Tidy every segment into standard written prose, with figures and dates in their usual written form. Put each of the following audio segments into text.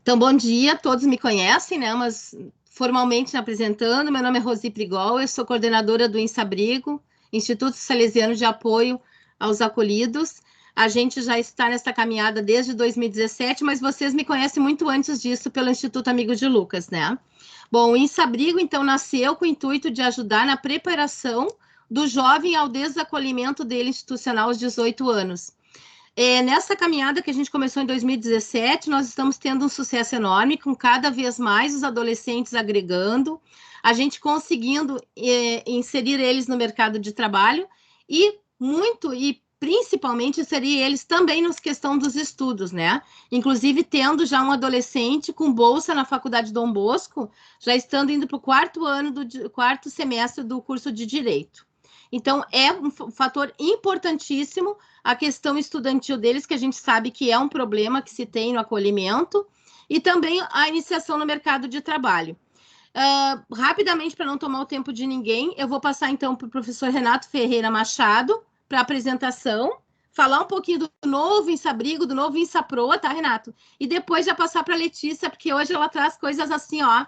Então, bom dia, todos me conhecem, né? Mas formalmente me apresentando, meu nome é Rosi Prigol, eu sou coordenadora do INSABRIGO, Instituto Salesiano de Apoio aos Acolhidos. A gente já está nessa caminhada desde 2017, mas vocês me conhecem muito antes disso pelo Instituto Amigos de Lucas, né? Bom, o INSABRIGO, então, nasceu com o intuito de ajudar na preparação do jovem ao desacolhimento dele institucional aos 18 anos. Nessa caminhada que a gente começou em 2017, nós estamos tendo um sucesso enorme, com cada vez mais os adolescentes agregando, a gente conseguindo inserir eles no mercado de trabalho e principalmente inserir eles também na questão dos estudos, né? Inclusive tendo já um adolescente com bolsa na Faculdade Dom Bosco, já estando indo para o quarto semestre do curso de Direito. Então, é um fator importantíssimo a questão estudantil deles, que a gente sabe que é um problema que se tem no acolhimento, e também a iniciação no mercado de trabalho. Rapidamente, para não tomar o tempo de ninguém, eu vou passar, então, para o professor Renato Ferreira Machado, para a apresentação, falar um pouquinho do novo INSABRIGO, do novo INSAPROA, tá, Renato? E depois já passar para a Letícia, porque hoje ela traz coisas assim, ó,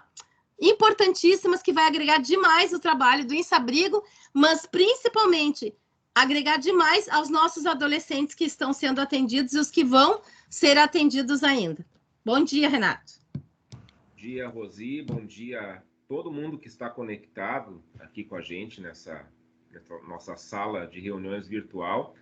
importantíssimas, que vai agregar demais o trabalho do INSABRIGO, mas principalmente agregar demais aos nossos adolescentes que estão sendo atendidos e os que vão ser atendidos ainda. Bom dia, Renato. Bom dia, Rosi. Bom dia a todo mundo que está conectado aqui com a gente nessa nossa sala de reuniões virtual.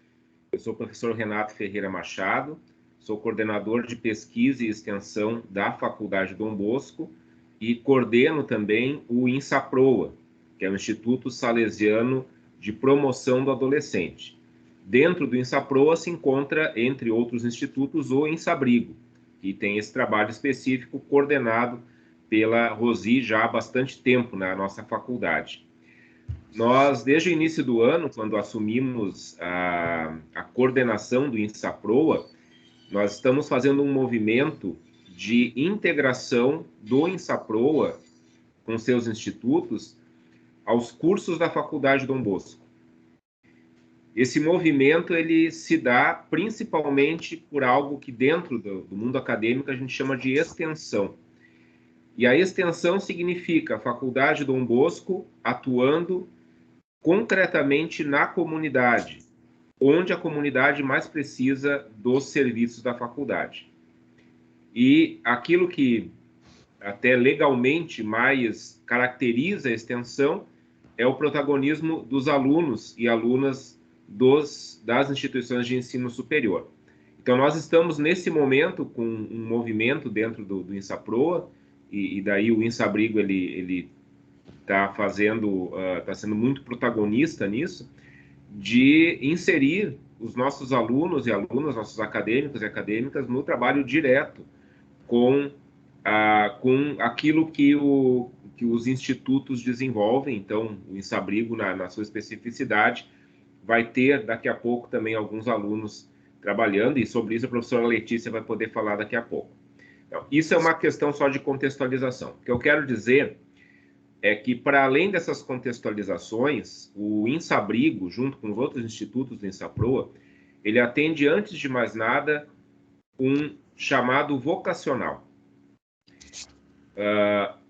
Eu sou o professor Renato Ferreira Machado, sou coordenador de pesquisa e extensão da Faculdade Dom Bosco e coordeno também o INSAPROA, que é o Instituto Salesiano de Promoção do Adolescente. Dentro do INSAPROA se encontra, entre outros institutos, o INSABRIGO, que tem esse trabalho específico coordenado pela Rosi já há bastante tempo na nossa faculdade. Nós, desde o início do ano, quando assumimos a coordenação do INSAPROA, nós estamos fazendo um movimento de integração do INSAPROA com seus institutos aos cursos da Faculdade Dom Bosco. Esse movimento ele se dá principalmente por algo que dentro do mundo acadêmico a gente chama de extensão. E a extensão significa a Faculdade Dom Bosco atuando concretamente na comunidade, onde a comunidade mais precisa dos serviços da faculdade. E aquilo que até legalmente mais caracteriza a extensão é o protagonismo dos alunos e alunas das instituições de ensino superior. Então, nós estamos, nesse momento, com um movimento dentro do INSAPROA, e daí o INSABRIGO ele está sendo muito protagonista nisso, de inserir os nossos alunos e alunas, nossos acadêmicos e acadêmicas, no trabalho direto com aquilo que os institutos desenvolvem. Então, o INSABRIGO, na sua especificidade, vai ter daqui a pouco também alguns alunos trabalhando, e sobre isso a professora Letícia vai poder falar daqui a pouco. Então, isso é uma questão só de contextualização. O que eu quero dizer é que, para além dessas contextualizações, o INSABRIGO, junto com os outros institutos do INSAPROA, ele atende, antes de mais nada, um chamado vocacional.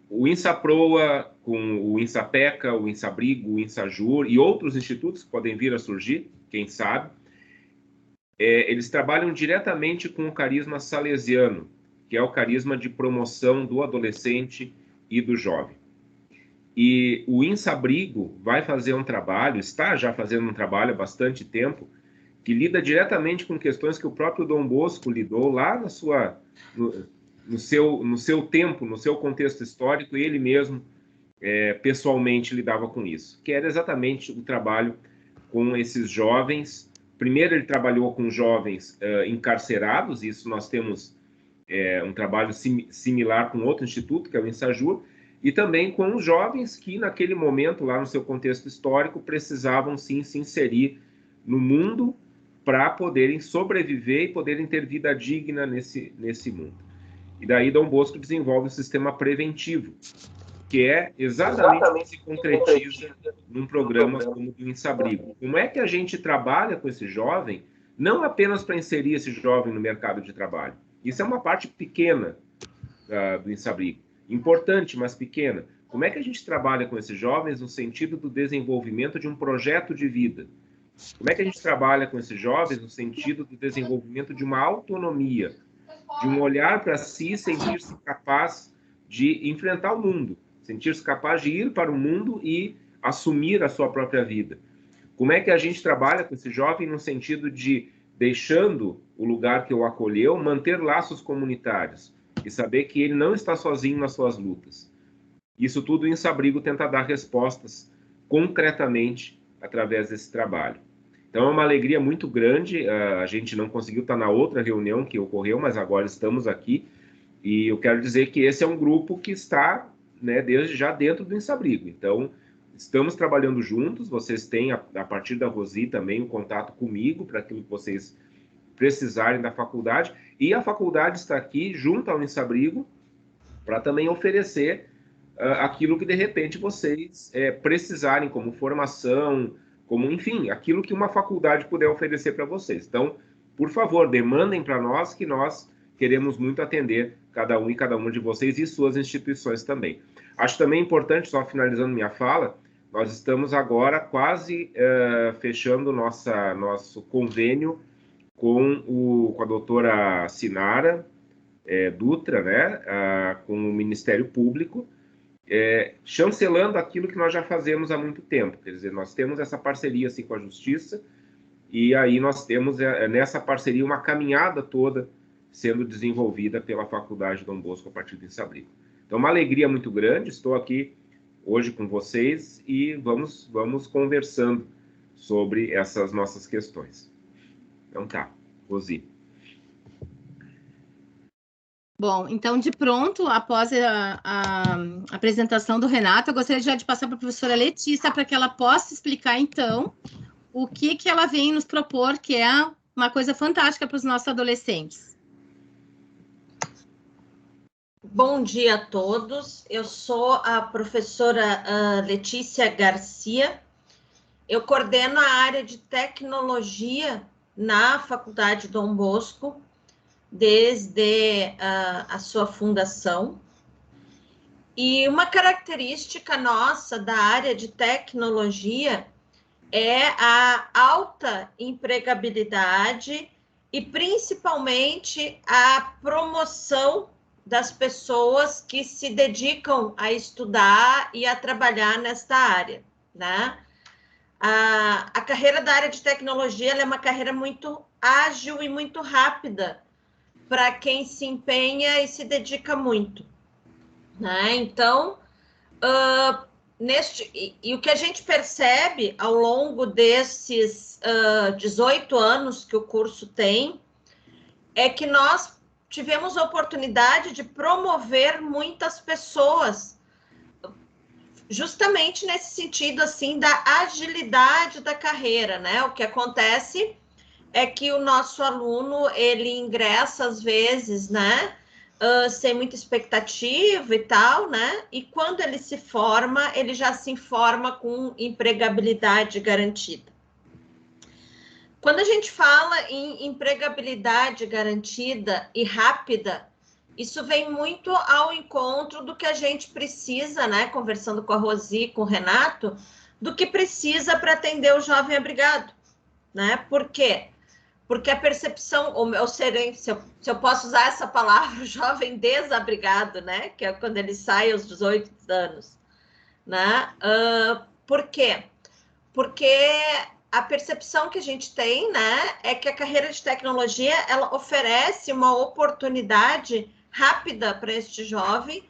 O INSAPROA, com o INSAPECA, o INSABRIGO, o INSAJUR e outros institutos que podem vir a surgir, quem sabe, eles trabalham diretamente com o carisma salesiano, que é o carisma de promoção do adolescente e do jovem. E o INSABRIGO vai fazer um trabalho, está já fazendo um trabalho há bastante tempo, que lida diretamente com questões que o próprio Dom Bosco lidou lá no seu tempo, no seu contexto histórico, e ele mesmo pessoalmente lidava com isso, que era exatamente o trabalho com esses jovens. Primeiro ele trabalhou com jovens encarcerados, isso nós temos um trabalho similar com outro instituto, que é o INSAJUR, e também com os jovens que, naquele momento, lá no seu contexto histórico, precisavam, sim, se inserir no mundo para poderem sobreviver e poderem ter vida digna nesse mundo. E daí Dom Bosco desenvolve o sistema preventivo, que é exatamente o que se concretiza num programa como o do INSABRIGO. Como é que a gente trabalha com esse jovem, não apenas para inserir esse jovem no mercado de trabalho? Isso é uma parte pequena do Insabrigo. Importante, mas pequena. Como é que a gente trabalha com esses jovens no sentido do desenvolvimento de um projeto de vida? Como é que a gente trabalha com esses jovens no sentido do desenvolvimento de uma autonomia, de um olhar para si, sentir-se capaz de enfrentar o mundo, sentir-se capaz de ir para o mundo e assumir a sua própria vida? Como é que a gente trabalha com esse jovem no sentido de, deixando o lugar que o acolheu, manter laços comunitários e saber que ele não está sozinho nas suas lutas? Isso tudo o Insabrigo tenta dar respostas concretamente através desse trabalho. Então é uma alegria muito grande, a gente não conseguiu estar na outra reunião que ocorreu, mas agora estamos aqui, e eu quero dizer que esse é um grupo que está, né, desde já dentro do Insabrigo. Então, estamos trabalhando juntos, vocês têm, a partir da Rosi, também o contato comigo, para aquilo que vocês precisarem da faculdade, e a faculdade está aqui, junto ao Insabrigo, para também oferecer aquilo que, de repente, vocês precisarem, como formação, como, enfim, aquilo que uma faculdade puder oferecer para vocês. Então, por favor, demandem para nós, que nós queremos muito atender cada um e cada uma de vocês e suas instituições também. Acho também importante, só finalizando minha fala, nós estamos agora quase fechando nosso convênio com a doutora Sinara Dutra, né, com o Ministério Público, chancelando aquilo que nós já fazemos há muito tempo. Quer dizer, nós temos essa parceria assim, com a Justiça, e aí nós temos nessa parceria uma caminhada toda sendo desenvolvida pela Faculdade Dom Bosco a partir do Insabrigo. Então, uma alegria muito grande, estou aqui hoje com vocês e vamos conversando sobre essas nossas questões. Então tá, Rosi. Bom, então, de pronto, após a apresentação do Renato, eu gostaria já de passar para a professora Letícia para que ela possa explicar, então, o que ela vem nos propor, que é uma coisa fantástica para os nossos adolescentes. Bom dia a todos. Eu sou a professora Letícia Garcia. Eu coordeno a área de tecnologia na Faculdade Dom Bosco, desde a sua fundação. E uma característica nossa da área de tecnologia é a alta empregabilidade e principalmente a promoção das pessoas que se dedicam a estudar e a trabalhar nesta área, né? A carreira da área de tecnologia ela é uma carreira muito ágil e muito rápida para quem se empenha e se dedica muito, né? Então, e o que a gente percebe ao longo desses 18 anos que o curso tem é que nós tivemos a oportunidade de promover muitas pessoas, justamente nesse sentido, assim, da agilidade da carreira, né? O que acontece é que o nosso aluno, ele ingressa, às vezes, né, sem muita expectativa e tal, né? E quando ele se forma, ele já se forma com empregabilidade garantida. Quando a gente fala em empregabilidade garantida e rápida, isso vem muito ao encontro do que a gente precisa, né? Conversando com a Rosi, com o Renato, do que precisa para atender o jovem abrigado, né? Por quê? Porque a percepção, ou serem, se eu posso usar essa palavra, o jovem desabrigado, né? Que é quando ele sai aos 18 anos, né? Por quê? Porque a percepção que a gente tem, né, é que a carreira de tecnologia, ela oferece uma oportunidade rápida para este jovem,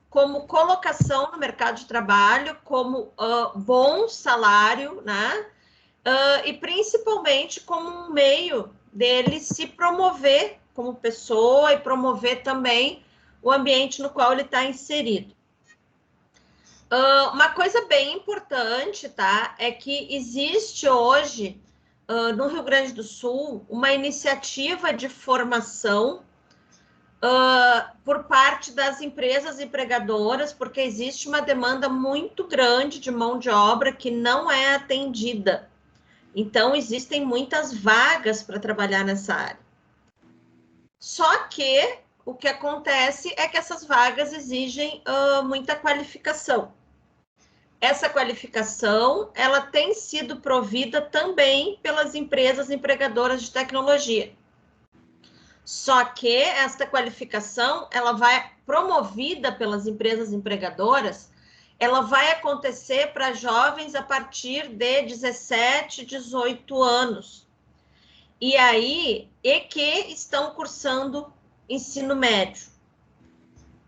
como colocação no mercado de trabalho, como bom salário, né? E principalmente como um meio dele se promover como pessoa e promover também o ambiente no qual ele está inserido. Uma coisa bem importante, tá? É que existe hoje, no Rio Grande do Sul, uma iniciativa de formação por parte das empresas empregadoras, porque existe uma demanda muito grande de mão de obra que não é atendida. Então, existem muitas vagas para trabalhar nessa área. Só que o que acontece é que essas vagas exigem muita qualificação. Essa qualificação, ela tem sido provida também pelas empresas empregadoras de tecnologia. Só que esta qualificação, ela vai promovida pelas empresas empregadoras, ela vai acontecer para jovens a partir de 17, 18 anos. E aí, que estão cursando ensino médio.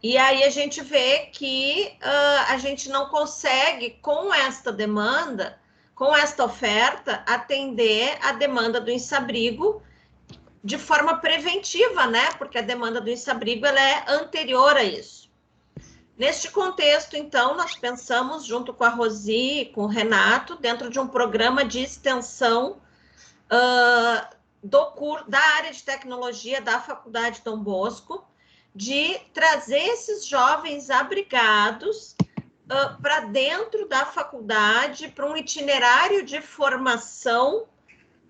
E aí a gente vê que a gente não consegue, com esta demanda, com esta oferta, atender a demanda do Insabrigo de forma preventiva, né? Porque a demanda do Insabrigo, ela é anterior a isso. Neste contexto, então, nós pensamos, junto com a Rosi e com o Renato, dentro de um programa de extensão da área de tecnologia da Faculdade Dom Bosco, de trazer esses jovens abrigados para dentro da faculdade, para um itinerário de formação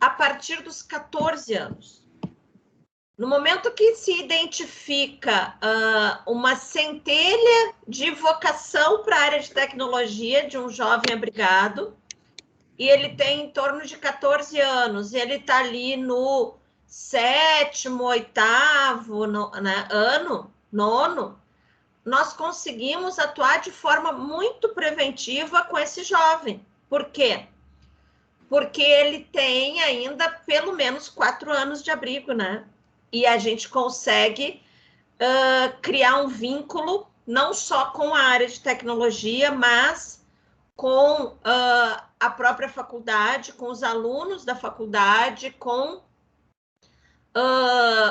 a partir dos 14 anos. No momento que se identifica uma centelha de vocação para a área de tecnologia de um jovem abrigado, e ele tem em torno de 14 anos, e ele está ali no 7º, 8º ano, 9º, nós conseguimos atuar de forma muito preventiva com esse jovem. Por quê? Porque ele tem ainda pelo menos 4 anos de abrigo, né? E a gente consegue criar um vínculo, não só com a área de tecnologia, mas com a própria faculdade, com os alunos da faculdade, com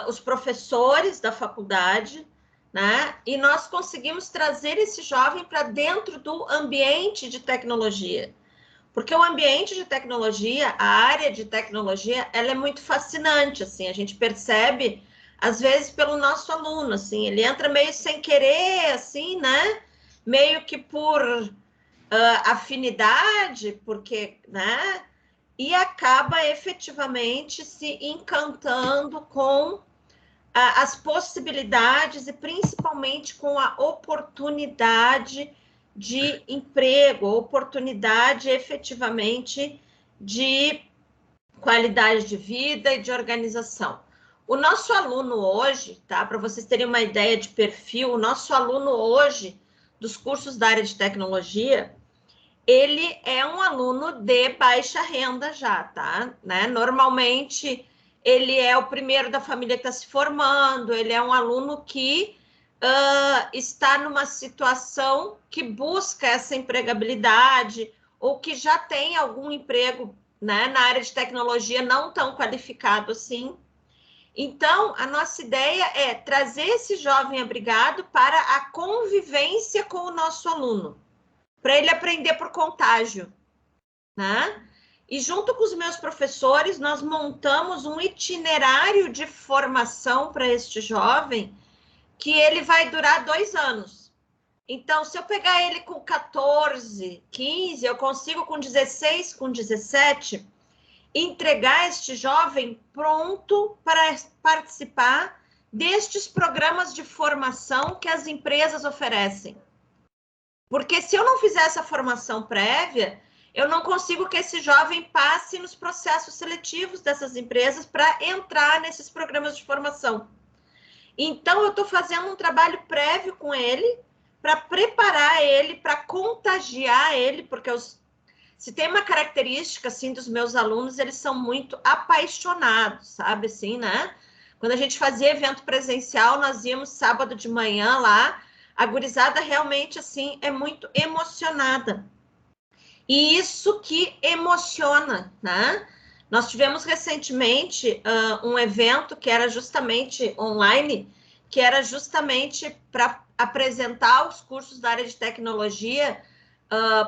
os professores da faculdade, né? E nós conseguimos trazer esse jovem para dentro do ambiente de tecnologia. Porque o ambiente de tecnologia, a área de tecnologia, ela é muito fascinante, assim, a gente percebe, às vezes, pelo nosso aluno, assim, ele entra meio sem querer, assim, né? Meio que por afinidade, porque, né? E acaba efetivamente se encantando com as possibilidades e principalmente com a oportunidade de emprego, oportunidade efetivamente de qualidade de vida e de organização. O nosso aluno hoje, tá? Para vocês terem uma ideia de perfil, o nosso aluno hoje dos cursos da área de tecnologia, ele é um aluno de baixa renda já, tá? Né? Normalmente, ele é o primeiro da família que está se formando, ele é um aluno que está numa situação que busca essa empregabilidade ou que já tem algum emprego, né, na área de tecnologia não tão qualificado assim. Então, a nossa ideia é trazer esse jovem abrigado para a convivência com o nosso aluno, para ele aprender por contágio, né? E junto com os meus professores, nós montamos um itinerário de formação para este jovem, que ele vai durar 2 anos. Então, se eu pegar ele com 14, 15, eu consigo com 16, com 17, entregar este jovem pronto para participar destes programas de formação que as empresas oferecem. Porque se eu não fizer essa formação prévia, eu não consigo que esse jovem passe nos processos seletivos dessas empresas para entrar nesses programas de formação. Então, eu estou fazendo um trabalho prévio com ele para preparar ele, para contagiar ele, porque se tem uma característica, assim, dos meus alunos, eles são muito apaixonados, sabe, assim, né? Quando a gente fazia evento presencial, nós íamos sábado de manhã lá, a gurizada realmente, assim, é muito emocionada. E isso que emociona, né? Nós tivemos recentemente um evento que era justamente online, que era justamente para apresentar os cursos da área de tecnologia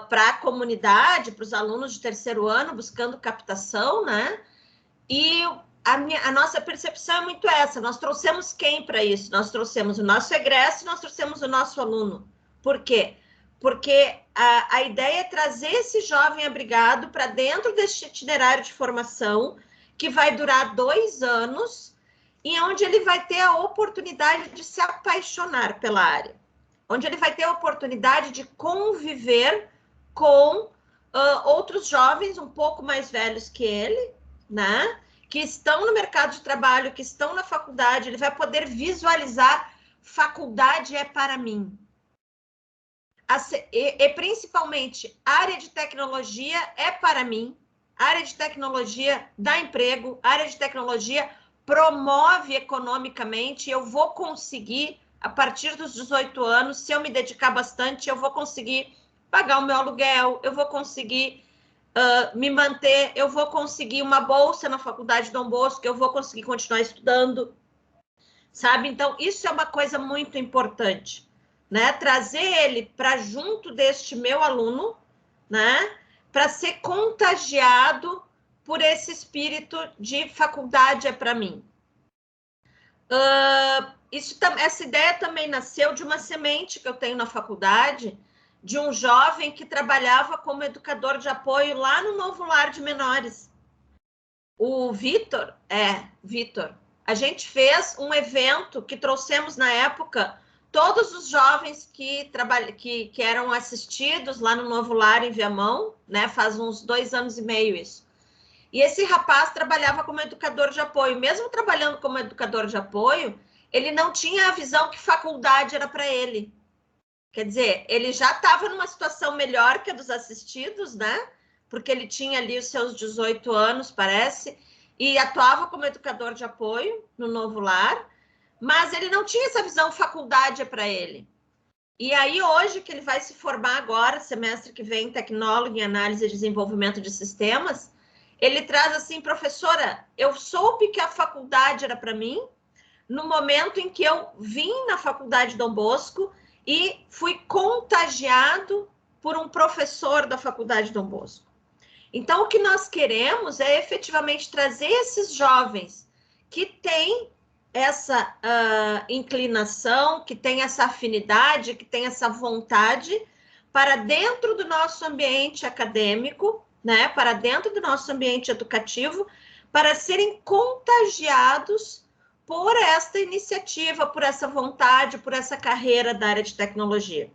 para a comunidade, para os alunos de 3º ano, buscando captação, né? E a nossa percepção é muito essa, nós trouxemos quem para isso? Nós trouxemos o nosso egresso, nós trouxemos o nosso aluno. Por quê? Porque a ideia é trazer esse jovem abrigado para dentro deste itinerário de formação, que vai durar 2 anos, e onde ele vai ter a oportunidade de se apaixonar pela área, onde ele vai ter a oportunidade de conviver com outros jovens um pouco mais velhos que ele, né? Que estão no mercado de trabalho, que estão na faculdade, ele vai poder visualizar: faculdade é para mim. E principalmente, área de tecnologia é para mim, área de tecnologia dá emprego, área de tecnologia promove economicamente, eu vou conseguir, a partir dos 18 anos, se eu me dedicar bastante, eu vou conseguir pagar o meu aluguel, eu vou conseguir me manter, eu vou conseguir uma bolsa na faculdade Dom Bosco, eu vou conseguir continuar estudando, sabe? Então, isso é uma coisa muito importante, né? Trazer ele para junto deste meu aluno, né? Para ser contagiado por esse espírito de faculdade é para mim. Essa ideia também nasceu de uma semente que eu tenho na faculdade, de um jovem que trabalhava como educador de apoio lá no Novo Lar de Menores. O Vitor, a gente fez um evento que trouxemos na época todos os jovens que eram assistidos lá no Novo Lar em Viamão, né? Faz uns 2 anos e meio isso. E esse rapaz trabalhava como educador de apoio. Mesmo trabalhando como educador de apoio, ele não tinha a visão que faculdade era para ele. Quer dizer, ele já estava numa situação melhor que a dos assistidos, né? Porque ele tinha ali os seus 18 anos, parece, e atuava como educador de apoio no Novo Lar, mas ele não tinha essa visão faculdade para ele. E aí, hoje, que ele vai se formar agora, semestre que vem, tecnólogo em análise e desenvolvimento de sistemas, ele traz assim: professora, eu soube que a faculdade era para mim no momento em que eu vim na faculdade Dom Bosco e fui contagiado por um professor da faculdade Dom Bosco. Então, o que nós queremos é efetivamente trazer esses jovens que têm essa inclinação, que têm essa afinidade, que têm essa vontade para dentro do nosso ambiente acadêmico, né, para dentro do nosso ambiente educativo, para serem contagiados por esta iniciativa, por essa vontade, por essa carreira da área de tecnologia.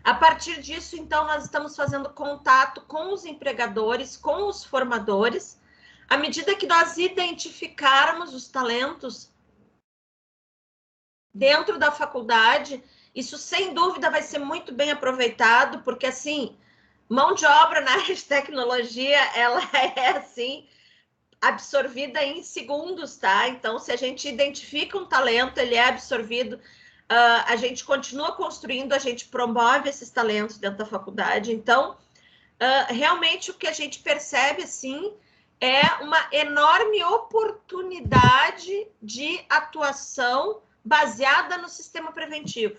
A partir disso, então, nós estamos fazendo contato com os empregadores, com os formadores, à medida que nós identificarmos os talentos dentro da faculdade. Isso, sem dúvida, vai ser muito bem aproveitado, porque, assim, mão de obra na área de tecnologia, ela é, assim, absorvida em segundos, tá? Então, se a gente identifica um talento, ele é absorvido, a gente continua construindo, a gente promove esses talentos dentro da faculdade. Então, realmente o que a gente percebe, assim, é uma enorme oportunidade de atuação baseada no sistema preventivo,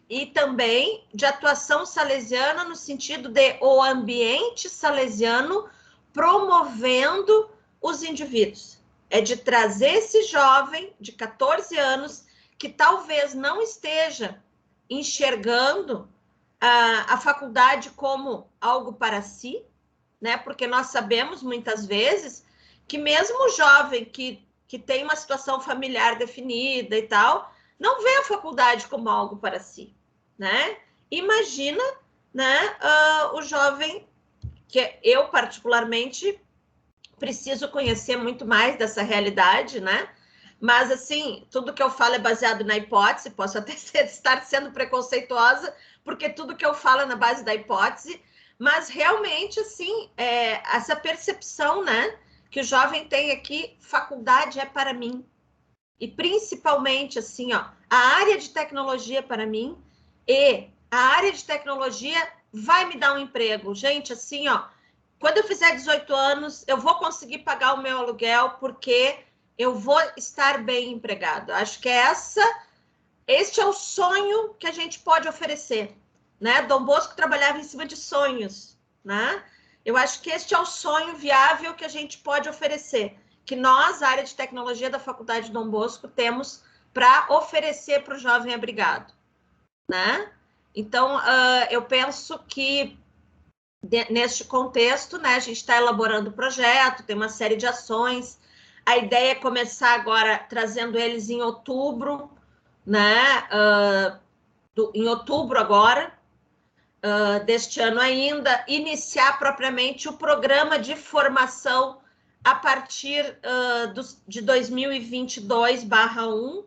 e também de atuação salesiana no sentido de o ambiente salesiano promovendo os indivíduos. É de trazer esse jovem de 14 anos que talvez não esteja enxergando a faculdade como algo para si, né? Porque nós sabemos muitas vezes que mesmo o jovem que tem uma situação familiar definida e tal, não vê a faculdade como algo para si, né? Imagina, né, o jovem, que eu particularmente preciso conhecer muito mais dessa realidade, né? Mas, assim, tudo que eu falo é baseado na hipótese, posso até estar sendo preconceituosa, porque tudo que eu falo é na base da hipótese, mas realmente, assim, essa percepção, né, que o jovem tem aqui: faculdade é para mim. E principalmente, assim, ó, a área de tecnologia é para mim, e a área de tecnologia vai me dar um emprego. Gente, assim, ó, quando eu fizer 18 anos, eu vou conseguir pagar o meu aluguel, porque eu vou estar bem empregado. Acho que este é o sonho que a gente pode oferecer, né? Dom Bosco trabalhava em cima de sonhos, né? Eu acho que este é o sonho viável que a gente pode oferecer, que nós, a área de tecnologia da Faculdade Dom Bosco, temos para oferecer para o jovem abrigado, né? Então, eu penso que neste contexto, né, a gente está elaborando o projeto, tem uma série de ações. A ideia é começar agora trazendo eles em outubro, né? Em outubro agora, deste ano ainda, iniciar propriamente o programa de formação a partir de 2022/1.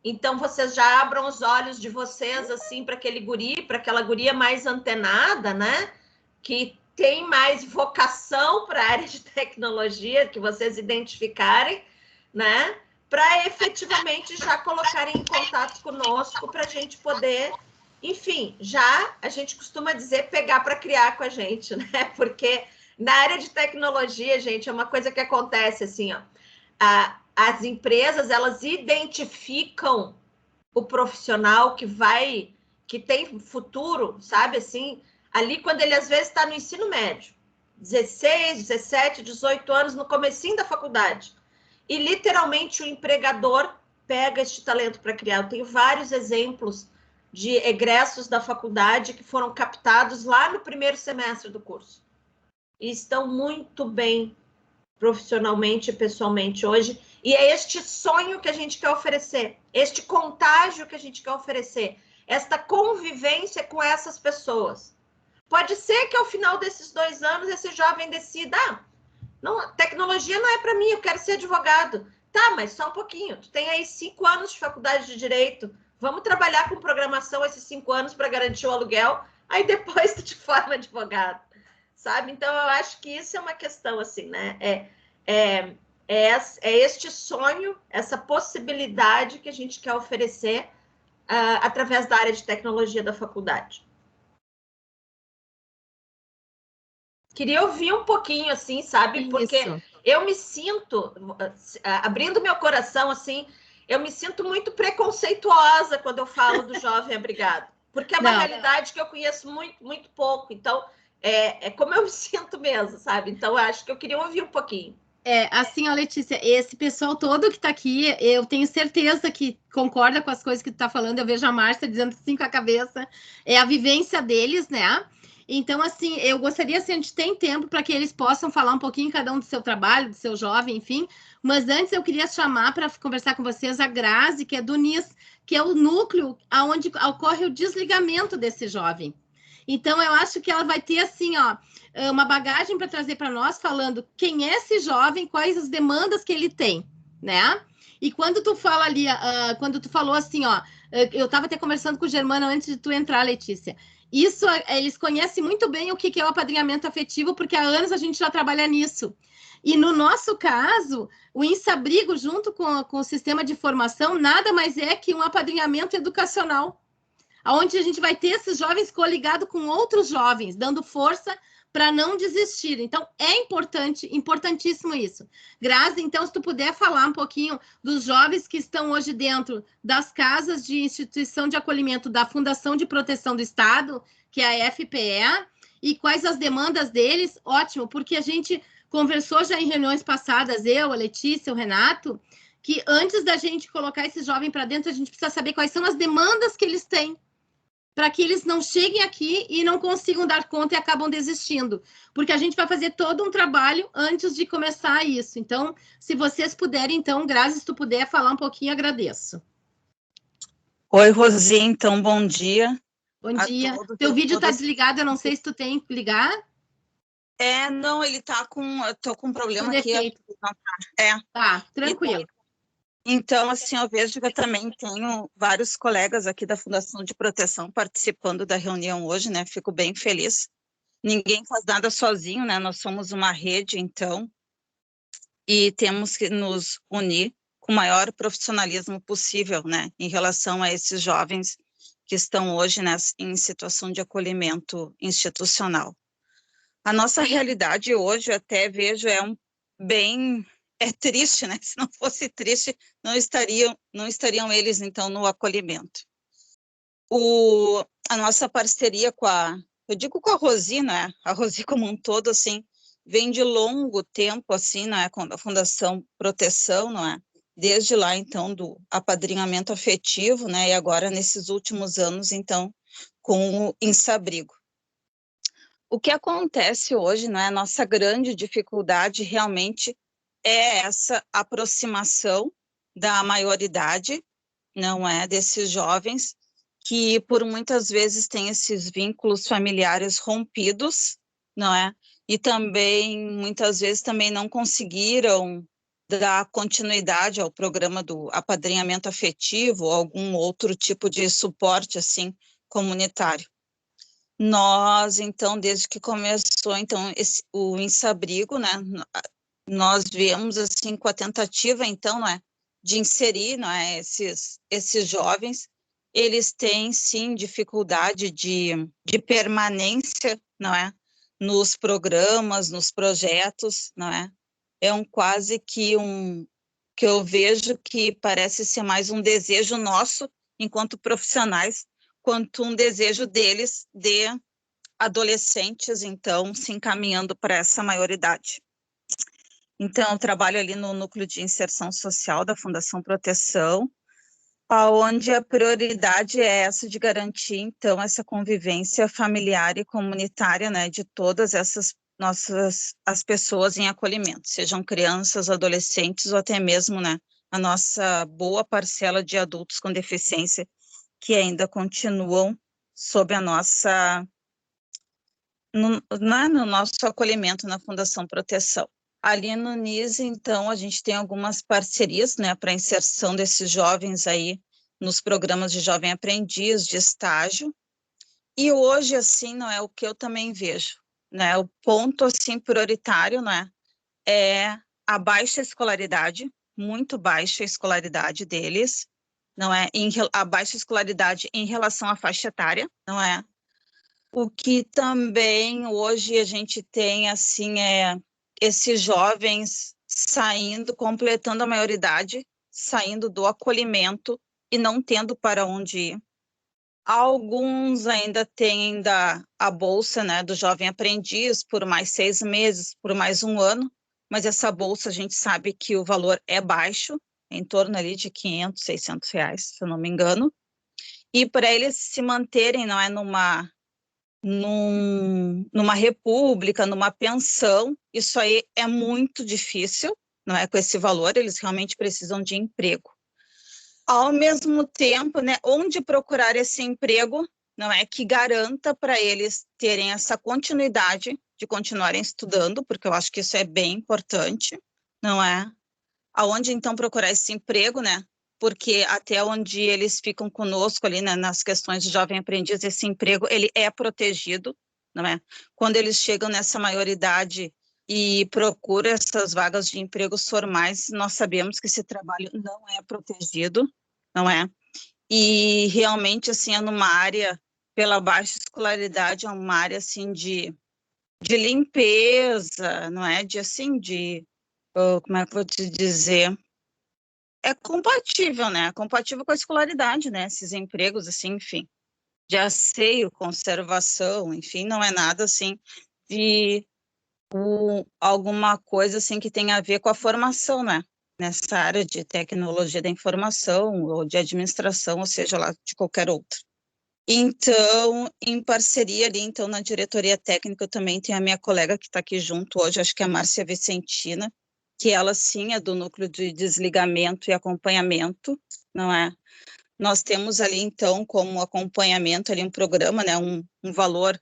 Então, vocês já abram os olhos de vocês, assim, para aquele guri, para aquela guria mais antenada, né? Que tem mais vocação para a área de tecnologia, que vocês identificarem, né? Para efetivamente já colocarem em contato conosco, para a gente poder, enfim, já a gente costuma dizer pegar para criar com a gente, né? Porque na área de tecnologia, gente, é uma coisa que acontece assim, ó. As empresas, elas identificam o profissional que tem futuro, sabe, assim, ali quando ele às vezes está no ensino médio, 16, 17, 18 anos, no comecinho da faculdade, e literalmente o empregador pega este talento para criar. Eu tenho vários exemplos de egressos da faculdade que foram captados lá no primeiro semestre do curso, e estão muito bem profissionalmente e pessoalmente hoje, e é este sonho que a gente quer oferecer, este contágio que a gente quer oferecer, esta convivência com essas pessoas. Pode ser que ao final desses 2 anos esse jovem decida, não, tecnologia não é para mim, eu quero ser advogado. Tá, mas só um pouquinho, tu tem aí 5 anos de faculdade de Direito, vamos trabalhar com programação esses 5 anos para garantir o aluguel, aí depois tu te forma advogado. Sabe? Então, eu acho que isso é uma questão, assim, né? É este sonho, essa possibilidade que a gente quer oferecer através da área de tecnologia da faculdade. Queria ouvir um pouquinho, assim, sabe? Porque eu me sinto, abrindo meu coração, assim, eu me sinto muito preconceituosa quando eu falo do jovem abrigado. Porque é uma realidade que eu conheço muito, muito pouco. Então, é como eu me sinto mesmo, sabe? Então, eu acho que eu queria ouvir um pouquinho. Assim, ó, Letícia, esse pessoal todo que está aqui, eu tenho certeza que concorda com as coisas que tu está falando. Eu vejo a Márcia dizendo sim com a cabeça. É a vivência deles, né? Então, assim, eu gostaria, assim, a gente tem tempo para que eles possam falar um pouquinho, cada um do seu trabalho, do seu jovem, enfim. Mas antes eu queria chamar para conversar com vocês a Grazi, que é do NIS, que é o núcleo onde ocorre o desligamento desse jovem. Então, eu acho que ela vai ter, assim, ó, uma bagagem para trazer para nós, falando quem é esse jovem, quais as demandas que ele tem, né? E quando tu fala ali, quando tu falou assim, ó, eu estava até conversando com o Germano antes de tu entrar, Letícia. Isso, eles conhecem muito bem o que é o apadrinhamento afetivo, porque há anos a gente já trabalha nisso. E no nosso caso, o INSABRIGO, junto com o sistema de formação, nada mais é que um apadrinhamento educacional, onde a gente vai ter esses jovens coligados com outros jovens, dando força para não desistir. Então, é importante, importantíssimo isso. Grazi, então, se tu puder falar um pouquinho dos jovens que estão hoje dentro das casas de instituição de acolhimento da Fundação de Proteção do Estado, que é a FPE, e quais as demandas deles, ótimo, porque a gente conversou já em reuniões passadas, eu, a Letícia, o Renato, que antes da gente colocar esse jovem para dentro, a gente precisa saber quais são as demandas que eles têm, para que eles não cheguem aqui e não consigam dar conta e acabam desistindo. Porque a gente vai fazer todo um trabalho antes de começar isso. Então, se vocês puderem, então, Grazi, se tu puder falar um pouquinho, agradeço. Oi, Rosi, então, bom dia. Bom dia. Teu vídeo está desligado, eu não sei se tu tem que ligar. Não, ele tá com... Eu tô com um problema aqui. Tá, tranquilo. Então, assim, eu vejo que eu também tenho vários colegas aqui da Fundação de Proteção participando da reunião hoje, né? Fico bem feliz. Ninguém faz nada sozinho, né? Nós somos uma rede, então, e temos que nos unir com o maior profissionalismo possível, né? Em relação a esses jovens que estão hoje, né, em situação de acolhimento institucional. A nossa realidade hoje, eu até vejo, é triste, né? Se não fosse triste, não estariam eles, então, no acolhimento. A nossa parceria com a Rosi, né? A Rosi como um todo, assim, vem de longo tempo, assim, né? Com a Fundação Proteção, não é? Desde lá, então, do apadrinhamento afetivo, né? E agora, nesses últimos anos, então, com o INSABRIGO. O que acontece hoje, né? A nossa grande dificuldade realmente é essa aproximação da maioridade, não é, desses jovens, que por muitas vezes têm esses vínculos familiares rompidos, não é? E também, muitas vezes, também não conseguiram dar continuidade ao programa do apadrinhamento afetivo ou algum outro tipo de suporte, assim, comunitário. Nós, então, desde que começou, então, o INSABRIGO, né, nós viemos, assim, com a tentativa, então, né, de inserir, né, esses jovens. Eles têm, sim, dificuldade de permanência, não é, nos programas, nos projetos, não é? É quase que que eu vejo que parece ser mais um desejo nosso, enquanto profissionais, quanto um desejo deles de adolescentes, então, se encaminhando para essa maioridade. Então, eu trabalho ali no Núcleo de Inserção Social da Fundação Proteção, onde a prioridade é essa de garantir, então, essa convivência familiar e comunitária, né, de todas essas as pessoas em acolhimento, sejam crianças, adolescentes ou até mesmo, né, a nossa boa parcela de adultos com deficiência que ainda continuam sob a nossa no nosso acolhimento na Fundação Proteção. Ali no NIS, então, a gente tem algumas parcerias, né, para inserção desses jovens aí nos programas de jovem aprendiz, de estágio. E hoje, assim, não é o que eu também vejo, né? O ponto, assim, prioritário, né, é a baixa escolaridade, muito baixa a escolaridade deles, não é? A baixa escolaridade em relação à faixa etária, não é? O que também hoje a gente tem, assim, esses jovens saindo, completando a maioridade, saindo do acolhimento e não tendo para onde ir. Alguns ainda têm a bolsa, né, do jovem aprendiz por mais 6 meses, por mais 1 ano, mas essa bolsa a gente sabe que o valor é baixo, em torno ali de 500, 600 reais, se eu não me engano. E para eles se manterem, não é, numa república, numa pensão, isso aí é muito difícil, não é? Com esse valor, eles realmente precisam de emprego. Ao mesmo tempo, né, onde procurar esse emprego, não é, que garanta para eles terem essa continuidade de continuarem estudando, porque eu acho que isso é bem importante, não é? Aonde então procurar esse emprego, né? Porque até onde eles ficam conosco ali, né, nas questões de jovem aprendiz, esse emprego, ele é protegido, não é? Quando eles chegam nessa maioridade e procuram essas vagas de empregos formais, nós sabemos que esse trabalho não é protegido, não é? E realmente, assim, é numa área, pela baixa escolaridade, é uma área, assim, de limpeza, não é? De, assim, como é que eu vou te dizer? É compatível, né? Compatível com a escolaridade, né? Esses empregos, assim, enfim, de asseio, conservação, enfim, não é nada, assim, de alguma coisa, assim, que tenha a ver com a formação, né? Nessa área de tecnologia da informação ou de administração, ou seja lá, de qualquer outra. Então, em parceria ali, então, na diretoria técnica, eu também tenho a minha colega que está aqui junto hoje, acho que é a Márcia Vicentina, que ela, sim, é do núcleo de desligamento e acompanhamento, não é? Nós temos ali, então, como acompanhamento ali um programa, né, um valor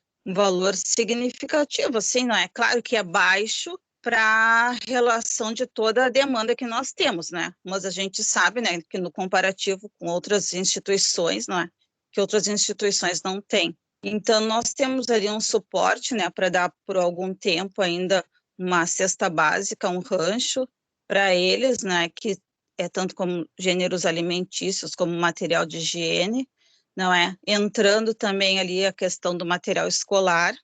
significativo, assim, não é? Claro que é baixo para a relação de toda a demanda que nós temos, né? Mas a gente sabe, né, que no comparativo com outras instituições, não é? Que outras instituições não têm. Então, nós temos ali um suporte, né, para dar por algum tempo ainda uma cesta básica, um rancho para eles, né, que é tanto como gêneros alimentícios, como material de higiene, não é? Entrando também ali a questão do material escolar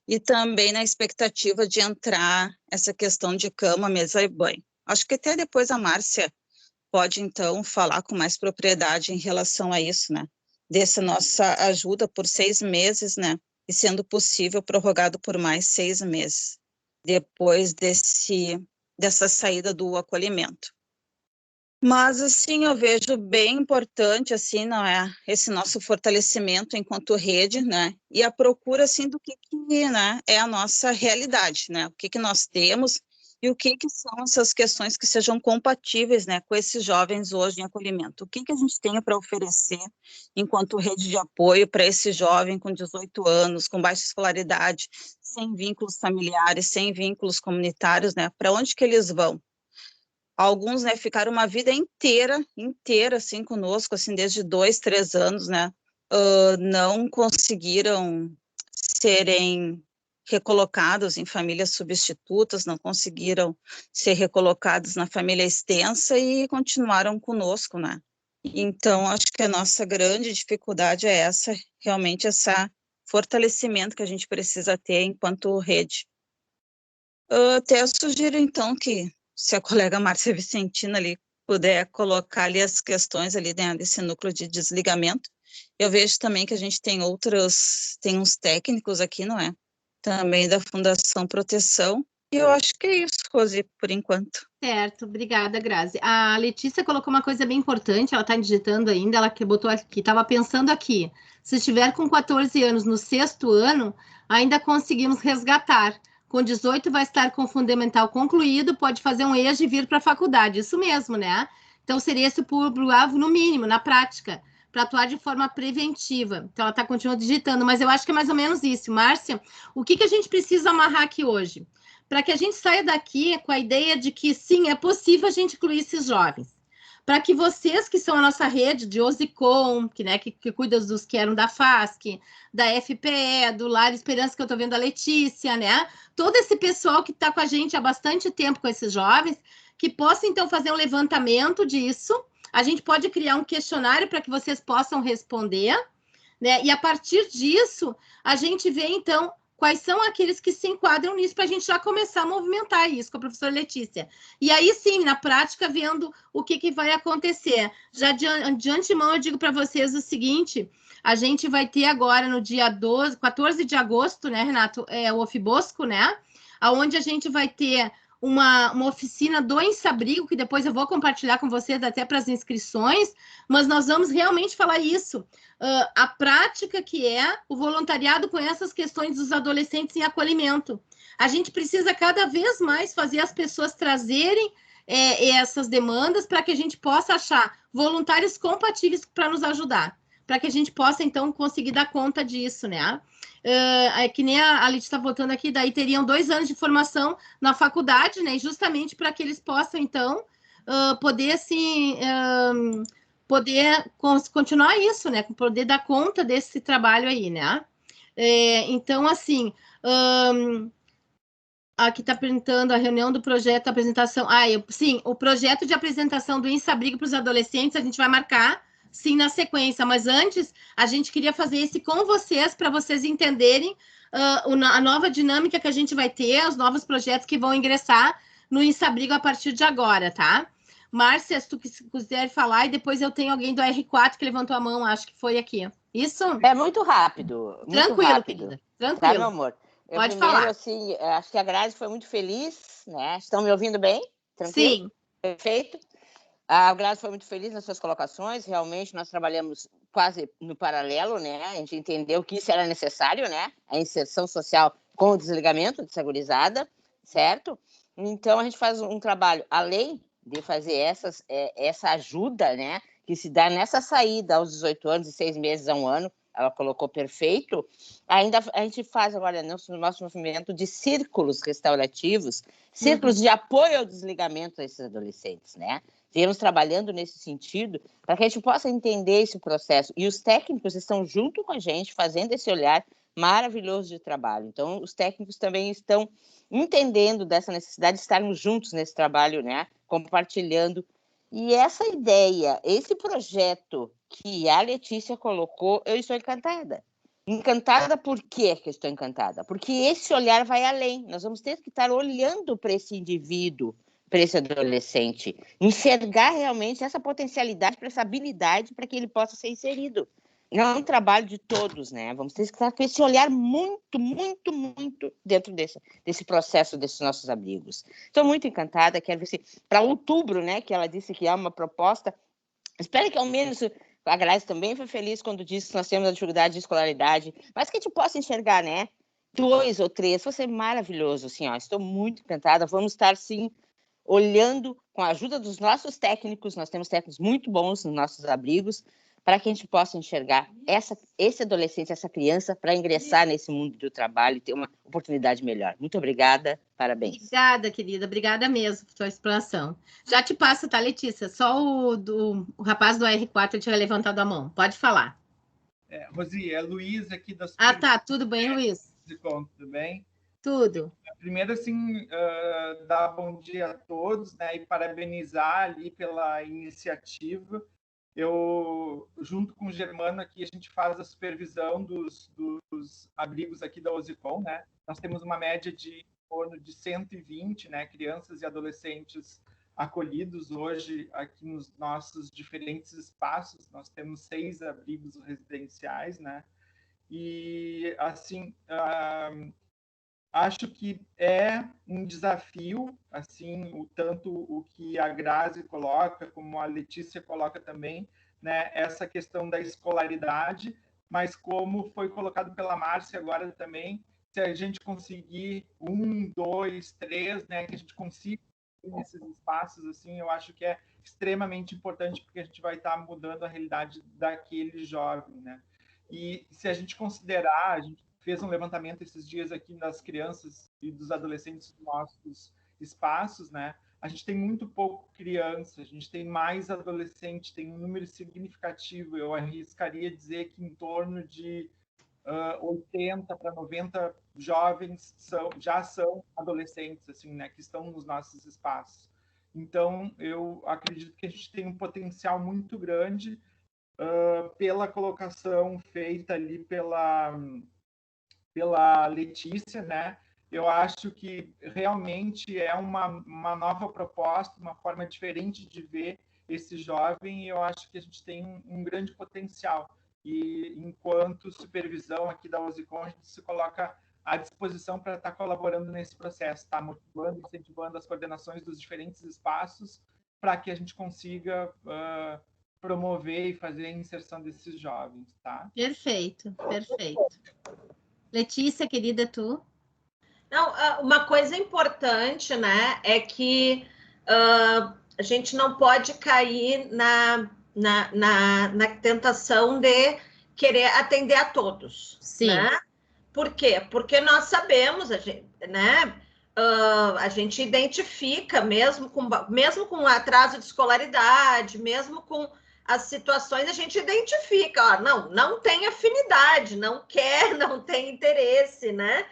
e também na expectativa de entrar essa questão de cama, mesa e banho. Acho que até depois a Márcia pode, então, falar com mais propriedade em relação a isso, né? Dessa nossa ajuda por 6 meses, né? E sendo possível, prorrogado por mais 6 meses, depois dessa saída do acolhimento. Mas, assim, eu vejo bem importante, assim, não é, esse nosso fortalecimento enquanto rede, né, e a procura, assim, do que né, é a nossa realidade, né, o que nós temos E o que são essas questões que sejam compatíveis, né, com esses jovens hoje em acolhimento? O que a gente tem para oferecer enquanto rede de apoio para esse jovem com 18 anos, com baixa escolaridade, sem vínculos familiares, sem vínculos comunitários, né? Para onde que eles vão? Alguns, né, ficaram uma vida inteira, assim, conosco, assim, desde 2, 3 anos, né? Não conseguiram serem recolocados em famílias substitutas, não conseguiram ser recolocados na família extensa e continuaram conosco, né? Então, acho que a nossa grande dificuldade é essa, realmente, esse fortalecimento que a gente precisa ter enquanto rede. Até sugiro, então, que se a colega Márcia Vicentina ali puder colocar ali as questões ali desse núcleo de desligamento. Eu vejo também que a gente tem uns técnicos aqui, não é? Também da Fundação Proteção. E eu acho que é isso, Rosi, por enquanto. Certo, obrigada, Grazi. A Letícia colocou uma coisa bem importante, ela está digitando ainda, ela que botou aqui, estava pensando aqui, se estiver com 14 anos no 6º ano, ainda conseguimos resgatar. Com 18 vai estar com o fundamental concluído, pode fazer um EJA e vir para a faculdade. Isso mesmo, né? Então, seria esse público-alvo, no mínimo, na prática, para atuar de forma preventiva. Então, ela está continuando digitando, mas eu acho que é mais ou menos isso. Márcia, o que a gente precisa amarrar aqui hoje? Para que a gente saia daqui com a ideia de que, sim, é possível a gente incluir esses jovens. Para que vocês, que são a nossa rede de OSICOM, que cuida dos que eram da FASC, da FPE, do Lar Esperança, que eu estou vendo a Letícia, né? Todo esse pessoal que está com a gente há bastante tempo com esses jovens, que possa, então, fazer um levantamento disso. A gente pode criar um questionário para que vocês possam responder, né? E, a partir disso, a gente vê, então, quais são aqueles que se enquadram nisso, para a gente já começar a movimentar isso com a professora Letícia. E aí, sim, na prática, vendo o que vai acontecer. Já de antemão, eu digo para vocês o seguinte, a gente vai ter agora, no dia 14 de agosto, né, Renato, o Ofibosco, né, onde a gente vai ter uma oficina do Insabrigo, que depois eu vou compartilhar com vocês até para as inscrições, mas nós vamos realmente falar isso. A prática que é o voluntariado com essas questões dos adolescentes em acolhimento. A gente precisa cada vez mais fazer as pessoas trazerem essas demandas para que a gente possa achar voluntários compatíveis para nos ajudar, para que a gente possa, então, conseguir dar conta disso, né? Que nem a Alice está voltando aqui, daí teriam 2 anos de formação na faculdade, né? Justamente para que eles possam, então, poder, assim, poder continuar isso, né? Poder dar conta desse trabalho aí, né? Então, assim, aqui está perguntando a reunião do projeto, a apresentação. Sim, o projeto de apresentação do Insabrigo para os adolescentes, a gente vai marcar, sim, na sequência, mas antes a gente queria fazer esse com vocês, para vocês entenderem a nova dinâmica que a gente vai ter, os novos projetos que vão ingressar no Insabrigo a partir de agora, tá? Márcia, se tu quiser falar, e depois eu tenho alguém do R4 que levantou a mão, acho que foi aqui. Isso? É muito rápido. Tranquilo, querida. Tranquilo. Tá, meu amor? Pode falar. Assim, acho que a Grazi foi muito feliz, né? Estão me ouvindo bem? Tranquilo? Sim. Perfeito. A Grazi foi muito feliz nas suas colocações. Realmente, nós trabalhamos quase no paralelo, né? A gente entendeu que isso era necessário, né? A inserção social com o desligamento dessa gurizada, certo? Então, a gente faz um trabalho além de fazer essa ajuda, né? Que se dá nessa saída aos 18 anos e 6 meses a 1 ano. Ela colocou perfeito. Ainda a gente faz agora no nosso movimento de círculos restaurativos, círculos de apoio ao desligamento desses adolescentes, né? Viemos trabalhando nesse sentido para que a gente possa entender esse processo. E os técnicos estão junto com a gente, fazendo esse olhar maravilhoso de trabalho. Então, os técnicos também estão entendendo dessa necessidade de estarmos juntos nesse trabalho, né? Compartilhando. E essa ideia, esse projeto que a Letícia colocou, eu estou encantada. Encantada por quê que eu estou encantada? Porque esse olhar vai além. Nós vamos ter que estar olhando para esse indivíduo, para esse adolescente, enxergar realmente essa potencialidade, para essa habilidade, para que ele possa ser inserido. É um trabalho de todos, né? Vamos ter que estar com esse olhar muito, muito, muito dentro desse processo desses nossos abrigos. Estou muito encantada, quero ver se para outubro, né, que ela disse que há uma proposta, espero que ao menos a Grazi também foi feliz quando disse que nós temos a dificuldade de escolaridade, mas que a gente possa enxergar, né? 2 ou 3, vai ser maravilhoso, assim, ó, estou muito encantada, vamos estar, sim, olhando com a ajuda dos nossos técnicos, nós temos técnicos muito bons nos nossos abrigos, para que a gente possa enxergar esse adolescente, essa criança, para ingressar nesse mundo do trabalho e ter uma oportunidade melhor. Muito obrigada, parabéns. Obrigada, querida, obrigada mesmo por sua explanação. Já te passo, tá, Letícia? Só o rapaz do R4 tinha levantado a mão, pode falar. Rosi, é Luiz aqui da... Ah, tá, tudo bem, Luiz? Tudo bem? Tudo. Primeiro, assim, dar bom dia a todos, né, e parabenizar ali pela iniciativa. Eu, junto com o Germano aqui, a gente faz a supervisão dos abrigos aqui da OSICOM, né? Nós temos uma média de em torno de 120, né, crianças e adolescentes acolhidos hoje aqui nos nossos diferentes espaços. Nós temos 6 abrigos residenciais, né? E, assim, acho que é um desafio, assim, tanto o que a Grazi coloca, como a Letícia coloca também, né, essa questão da escolaridade, mas como foi colocado pela Márcia agora também, se a gente conseguir 1, 2, 3, né, que a gente consiga nesses espaços, assim, eu acho que é extremamente importante, porque a gente vai estar mudando a realidade daquele jovem, né? E se a gente considerar, a gente fez um levantamento esses dias aqui das crianças e dos adolescentes dos nossos espaços, né? A gente tem muito pouco criança, a gente tem mais adolescente, tem um número significativo. Eu arriscaria dizer que em torno de 80 para 90 jovens já são adolescentes, assim, né? Que estão nos nossos espaços. Então, eu acredito que a gente tem um potencial muito grande pela colocação feita ali pela Letícia, né? Eu acho que realmente é uma nova proposta, uma forma diferente de ver esse jovem, e eu acho que a gente tem um grande potencial. E enquanto supervisão aqui da OSICOM, a gente se coloca à disposição para estar colaborando nesse processo, tá? Motivando, incentivando as coordenações dos diferentes espaços para que a gente consiga promover e fazer a inserção desses jovens, tá? Perfeito, perfeito. Letícia, querida, tu? Não, uma coisa importante, né, é que a gente não pode cair na tentação de querer atender a todos. Sim. Né? Por quê? Porque nós sabemos, né, a gente identifica, mesmo com atraso de escolaridade, mesmo com as situações, a gente identifica, ó, não tem afinidade, não quer, não tem interesse, né?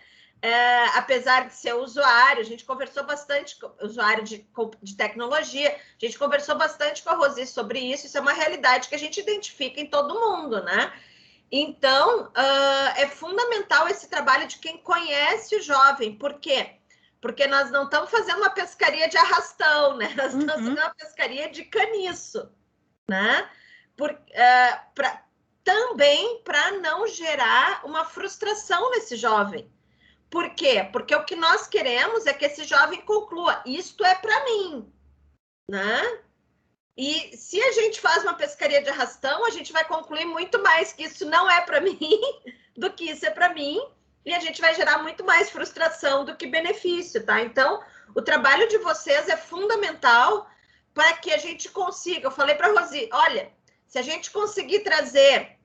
Apesar de ser usuário, a gente conversou bastante com usuário de tecnologia, a gente conversou bastante com a Rosi sobre isso é uma realidade que a gente identifica em todo mundo, né? Então, é fundamental esse trabalho de quem conhece o jovem. Por quê? Porque nós não estamos fazendo uma pescaria de arrastão, né? Nós estamos fazendo uma pescaria de caniço, né? Também para não gerar uma frustração nesse jovem. Por quê? Porque o que nós queremos é que esse jovem conclua, isto é para mim, né? E se a gente faz uma pescaria de arrastão, a gente vai concluir muito mais que isso não é para mim do que isso é para mim, e a gente vai gerar muito mais frustração do que benefício, tá? Então, o trabalho de vocês é fundamental para que a gente consiga. Eu falei para a Rosi, olha, se a gente conseguir trazer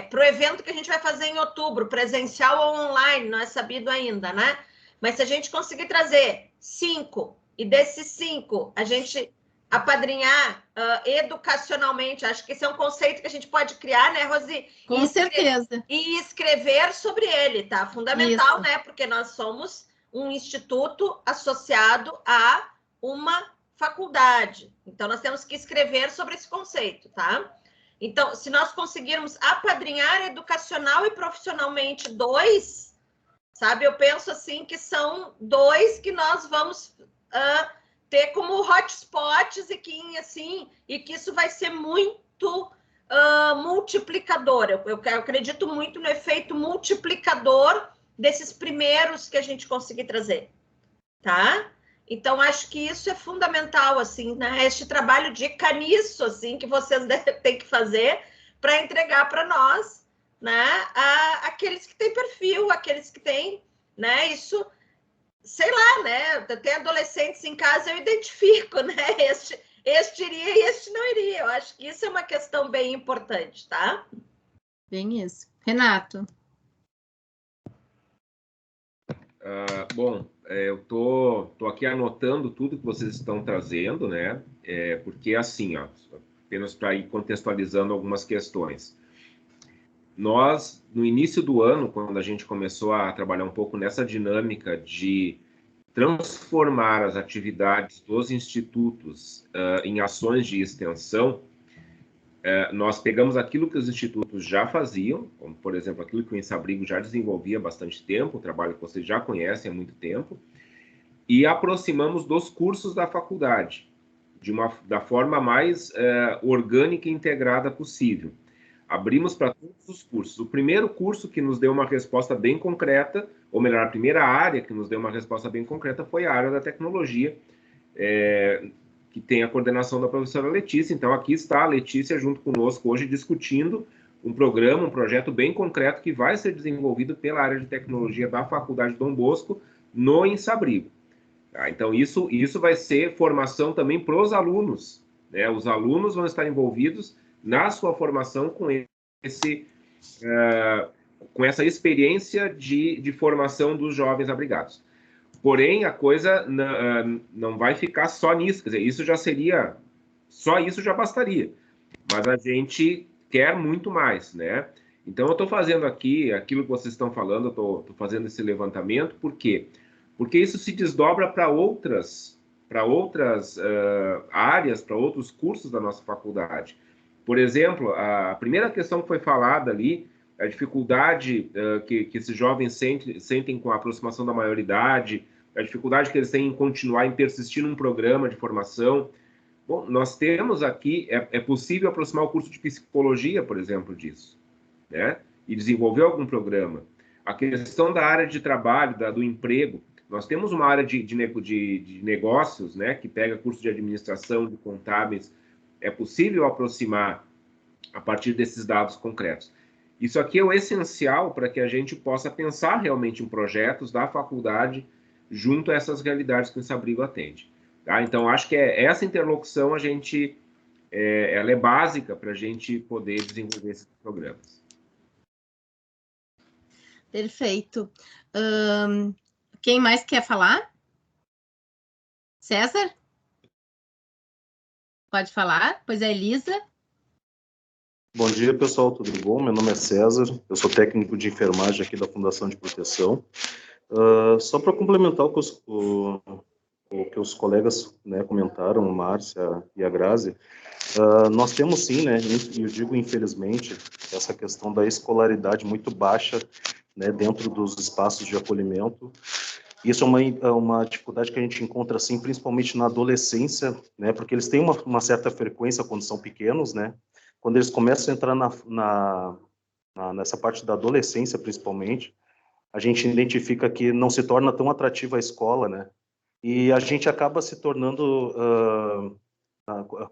para o evento que a gente vai fazer em outubro, presencial ou online, não é sabido ainda, né? Mas se a gente conseguir trazer 5, e desses 5, a gente apadrinhar educacionalmente, acho que esse é um conceito que a gente pode criar, né, Rosi? Com certeza. E escrever sobre ele, tá? Fundamental, Isso. né? Porque nós somos um instituto associado a uma faculdade. Então, nós temos que escrever sobre esse conceito, tá? Então, se nós conseguirmos apadrinhar educacional e profissionalmente 2, sabe? Eu penso assim que são 2 que nós vamos ter como hotspots e que isso vai ser muito multiplicador. Eu acredito muito no efeito multiplicador desses primeiros que a gente conseguir trazer, tá? Então, acho que isso é fundamental, assim, né? Este trabalho de caniço, assim, que vocês têm que fazer para entregar para nós, né, aqueles que têm perfil, aqueles que têm, né, isso, sei lá, né, tem adolescentes em casa, eu identifico, né, este iria e este não iria. Eu acho que isso é uma questão bem importante, tá? Bem isso. Renato. Bom, eu tô aqui anotando tudo que vocês estão trazendo, né? Porque assim, ó, apenas para ir contextualizando algumas questões. Nós, no início do ano, quando a gente começou a trabalhar um pouco nessa dinâmica de transformar as atividades dos institutos em ações de extensão, nós pegamos aquilo que os institutos já faziam, como, por exemplo, aquilo que o Ensabrigo já desenvolvia há bastante tempo, um trabalho que vocês já conhecem há muito tempo, e aproximamos dos cursos da faculdade, da forma mais orgânica e integrada possível. Abrimos para todos os cursos. O primeiro curso que nos deu uma resposta bem concreta, ou melhor, a primeira área que nos deu uma resposta bem concreta foi a área da tecnologia, que tem a coordenação da professora Letícia. Então, aqui está a Letícia junto conosco hoje discutindo um programa, um projeto bem concreto que vai ser desenvolvido pela área de tecnologia da Faculdade Dom Bosco no Ensabrigo. Tá? Então, isso vai ser formação também para os alunos, né? Os alunos vão estar envolvidos na sua formação com essa experiência de formação dos jovens abrigados. Porém, a coisa não vai ficar só nisso, quer dizer, só isso já bastaria, mas a gente quer muito mais, né? Então, eu estou fazendo aqui aquilo que vocês estão falando, eu estou fazendo esse levantamento, por quê? Porque isso se desdobra para outras áreas, para outros cursos da nossa faculdade. Por exemplo, a primeira questão que foi falada ali, a dificuldade que esses jovens sentem com a aproximação da maioridade, a dificuldade que eles têm em continuar, em persistir num programa de formação. Bom, nós temos aqui, é possível aproximar o curso de psicologia, por exemplo, disso, né? E desenvolver algum programa. A questão da área de trabalho, do emprego, nós temos uma área de negócios, né, que pega curso de administração, de contábeis. É possível aproximar a partir desses dados concretos. Isso aqui é o essencial para que a gente possa pensar realmente em projetos da faculdade junto a essas realidades que o Ensabrigo atende. Tá? Então, acho que essa interlocução ela é básica para a gente poder desenvolver esses programas. Perfeito. Quem mais quer falar? César? Pode falar? Pois é, Elisa. Bom dia, pessoal, tudo bom? Meu nome é César, eu sou técnico de enfermagem aqui da Fundação de Proteção. Só para complementar o que os colegas, né, comentaram, a Márcia e a Grazi, nós temos sim, né, e eu digo infelizmente, essa questão da escolaridade muito baixa, né, dentro dos espaços de acolhimento. Isso é uma dificuldade que a gente encontra, assim, principalmente na adolescência, né, porque eles têm uma certa frequência quando são pequenos, né, quando eles começam a entrar nessa parte da adolescência, principalmente, a gente identifica que não se torna tão atrativa a escola, né, e a gente acaba se tornando,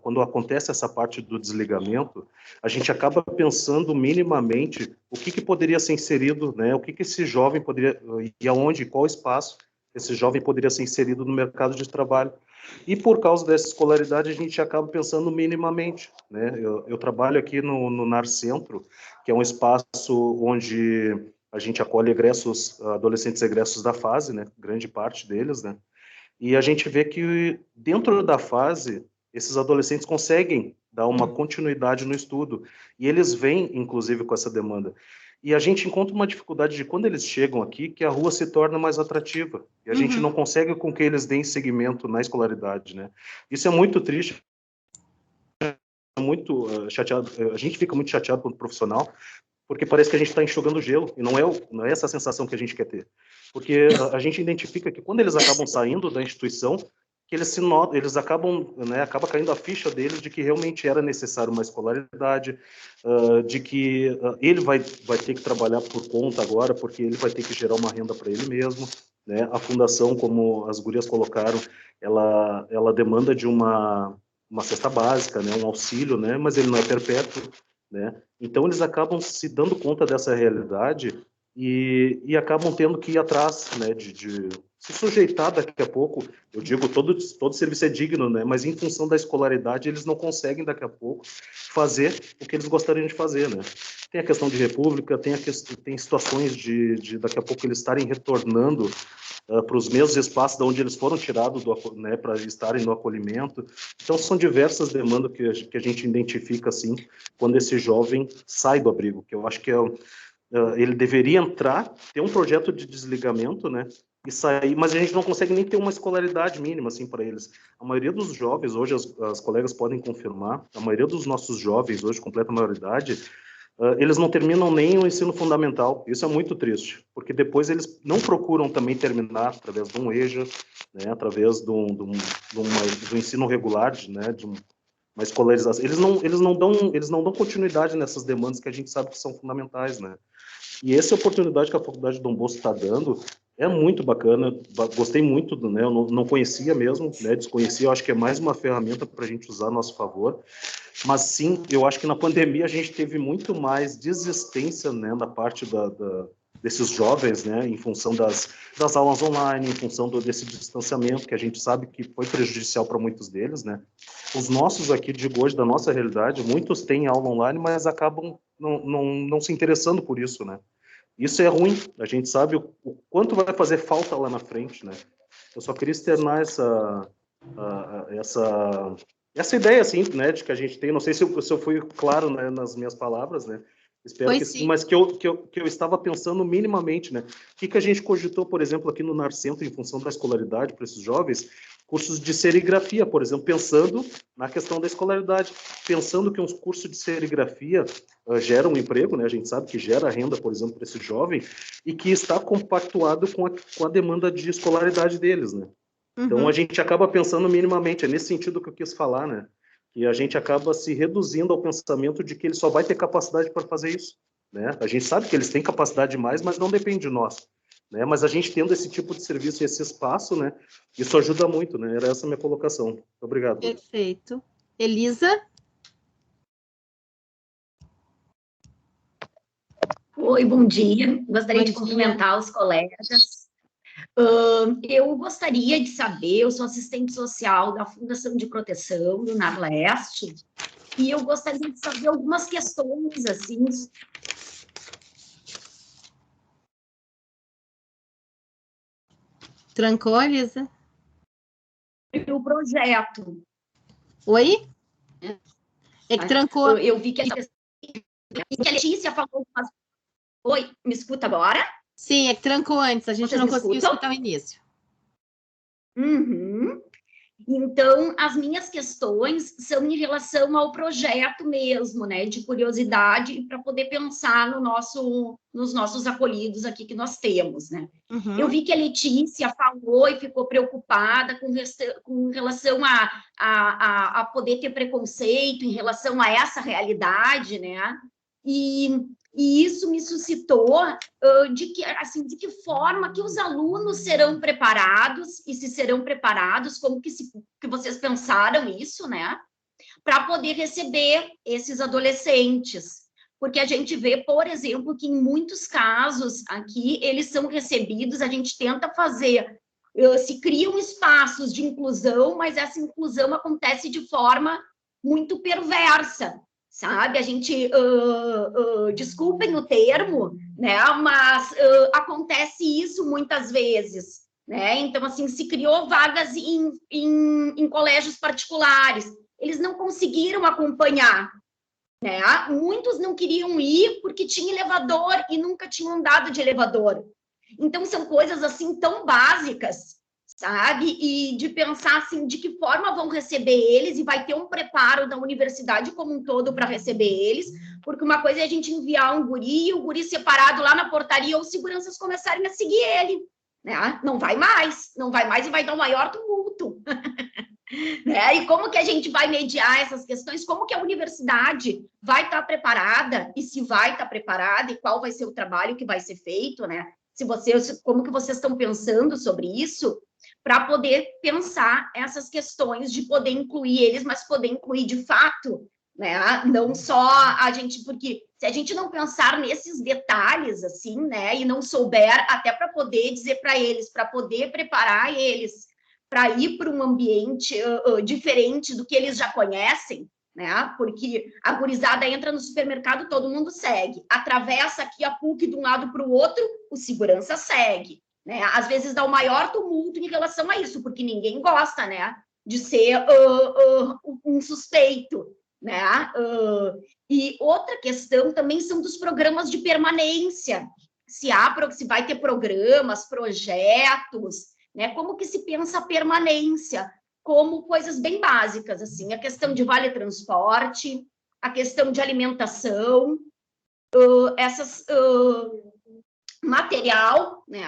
quando acontece essa parte do desligamento, a gente acaba pensando minimamente o que poderia ser inserido, né, o que esse jovem poderia, e aonde, qual espaço esse jovem poderia ser inserido no mercado de trabalho. E por causa dessa escolaridade, a gente acaba pensando minimamente, né? Eu trabalho aqui no NAR Centro, que é um espaço onde a gente acolhe adolescentes egressos da fase, né? Grande parte deles, né? E a gente vê que dentro da fase, esses adolescentes conseguem dar uma continuidade no estudo, e eles vêm, inclusive, com essa demanda. E a gente encontra uma dificuldade de quando eles chegam aqui, que a rua se torna mais atrativa. E a gente não consegue com que eles deem seguimento na escolaridade, né? Isso é muito triste, muito chateado. A gente fica muito chateado quanto profissional, porque parece que a gente está enxugando gelo, e não é essa a sensação que a gente quer ter. Porque a gente identifica que quando eles acabam saindo da instituição, que eles acabam, né, acaba caindo a ficha deles de que realmente era necessário uma escolaridade, de que ele vai ter que trabalhar por conta agora, porque ele vai ter que gerar uma renda para ele mesmo, né? A fundação, como as gurias colocaram, ela demanda de uma cesta básica, né, um auxílio, né, mas ele não é perpétuo. né? Então, eles acabam se dando conta dessa realidade e acabam tendo que ir atrás, né, de se sujeitar daqui a pouco. Eu digo, todo serviço é digno, né, mas em função da escolaridade, eles não conseguem daqui a pouco fazer o que eles gostariam de fazer, né. Tem a questão de república, tem situações de daqui a pouco eles estarem retornando para os mesmos espaços de onde eles foram tirados, né, para estarem no acolhimento. Então, são diversas demandas que a gente identifica, assim, quando esse jovem sai do abrigo, que eu acho que ele deveria entrar, ter um projeto de desligamento, né, e sair, mas a gente não consegue nem ter uma escolaridade mínima, assim, para eles. A maioria dos jovens, hoje as colegas podem confirmar, a maioria dos nossos jovens, hoje, completa maioridade, eles não terminam nem o ensino fundamental. Isso é muito triste, porque depois eles não procuram também terminar através de um EJA, né, através do ensino regular, né, de uma escolarização. Eles não dão continuidade nessas demandas que a gente sabe que são fundamentais, né? E essa oportunidade que a Faculdade Dom Bosco está dando é muito bacana. Gostei muito, né? Eu não conhecia mesmo, né? Desconhecia. Eu acho que é mais uma ferramenta para a gente usar a nosso favor. Mas sim, eu acho que na pandemia a gente teve muito mais desistência, né, na parte desses jovens, né, em função das aulas online, em função desse distanciamento, que a gente sabe que foi prejudicial para muitos deles, né. Os nossos aqui, digo hoje, da nossa realidade, muitos têm aula online, mas acabam não se interessando por isso, né. Isso é ruim, a gente sabe o quanto vai fazer falta lá na frente, né. Eu só queria externar essa ideia, assim, né, de que a gente tem, não sei se eu fui claro, né, nas minhas palavras, né, espero que sim, mas que eu estava pensando minimamente, né, o que a gente cogitou, por exemplo, aqui no Narcentro, em função da escolaridade para esses jovens, cursos de serigrafia, por exemplo, pensando na questão da escolaridade, pensando que uns cursos de serigrafia geram um emprego, né, a gente sabe que gera renda, por exemplo, para esse jovem, e que está compactuado com a demanda de escolaridade deles, né. Então, a gente acaba pensando minimamente, é nesse sentido que eu quis falar, né? Que a gente acaba se reduzindo ao pensamento de que ele só vai ter capacidade para fazer isso, né? A gente sabe que eles têm capacidade demais, mas não depende de nós, né? Mas a gente tendo esse tipo de serviço e esse espaço, né? Isso ajuda muito, né? Era essa a minha colocação. Muito obrigado. Perfeito. Elisa? Oi, bom dia. Gostaria de cumprimentar os colegas. Eu gostaria de saber, eu sou assistente social da Fundação de Proteção do Nordeste, e eu gostaria de saber algumas questões, assim... Trancou, Elisa? O projeto. Oi? É que trancou. Eu vi que a Letícia falou... Oi, me escuta agora? Sim, é que trancou antes, a gente Vocês não conseguiu escutar o início. Então, as minhas questões são em relação ao projeto mesmo, né, de curiosidade, para poder pensar nos nossos acolhidos aqui que nós temos, né. Eu vi que a Letícia falou e ficou preocupada com relação a poder ter preconceito em relação a essa realidade, né, e isso me suscitou de que forma que os alunos serão preparados, e se serão preparados, como que vocês pensaram isso, né? Para poder receber esses adolescentes. Porque a gente vê, por exemplo, que em muitos casos aqui, eles são recebidos, a gente tenta fazer, se criam espaços de inclusão, mas essa inclusão acontece de forma muito perversa, sabe? A gente, desculpem o termo, né? Mas acontece isso muitas vezes, né? Então, assim, se criou vagas em colégios particulares, eles não conseguiram acompanhar, né? Muitos não queriam ir porque tinha elevador e nunca tinham andado de elevador. Então, são coisas, assim, tão básicas, sabe? E de pensar, assim, de que forma vão receber eles, e vai ter um preparo da universidade como um todo para receber eles, porque uma coisa é a gente enviar um guri, e o guri separado lá na portaria, ou os seguranças começarem a seguir ele, né? Não vai mais e vai dar um maior tumulto. Né? E como que a gente vai mediar essas questões? Como que a universidade vai estar preparada, e se vai estar preparada, e qual vai ser o trabalho que vai ser feito, né? Como que vocês estão pensando sobre isso, para poder pensar essas questões de poder incluir eles, mas poder incluir de fato, né? Não só a gente, porque se a gente não pensar nesses detalhes, assim, né, e não souber, até para poder dizer para eles, para poder preparar eles para ir para um ambiente diferente do que eles já conhecem, né? Porque a gurizada entra no supermercado, todo mundo segue. Atravessa aqui a PUC de um lado para o outro, o segurança segue, né? Às vezes dá o maior tumulto em relação a isso, porque ninguém gosta, né, de ser um suspeito, né? E outra questão também são dos programas de permanência. Se vai ter programas, projetos, né? Como que se pensa a permanência? Como coisas bem básicas, assim, a questão de vale transporte, a questão de alimentação, material, né,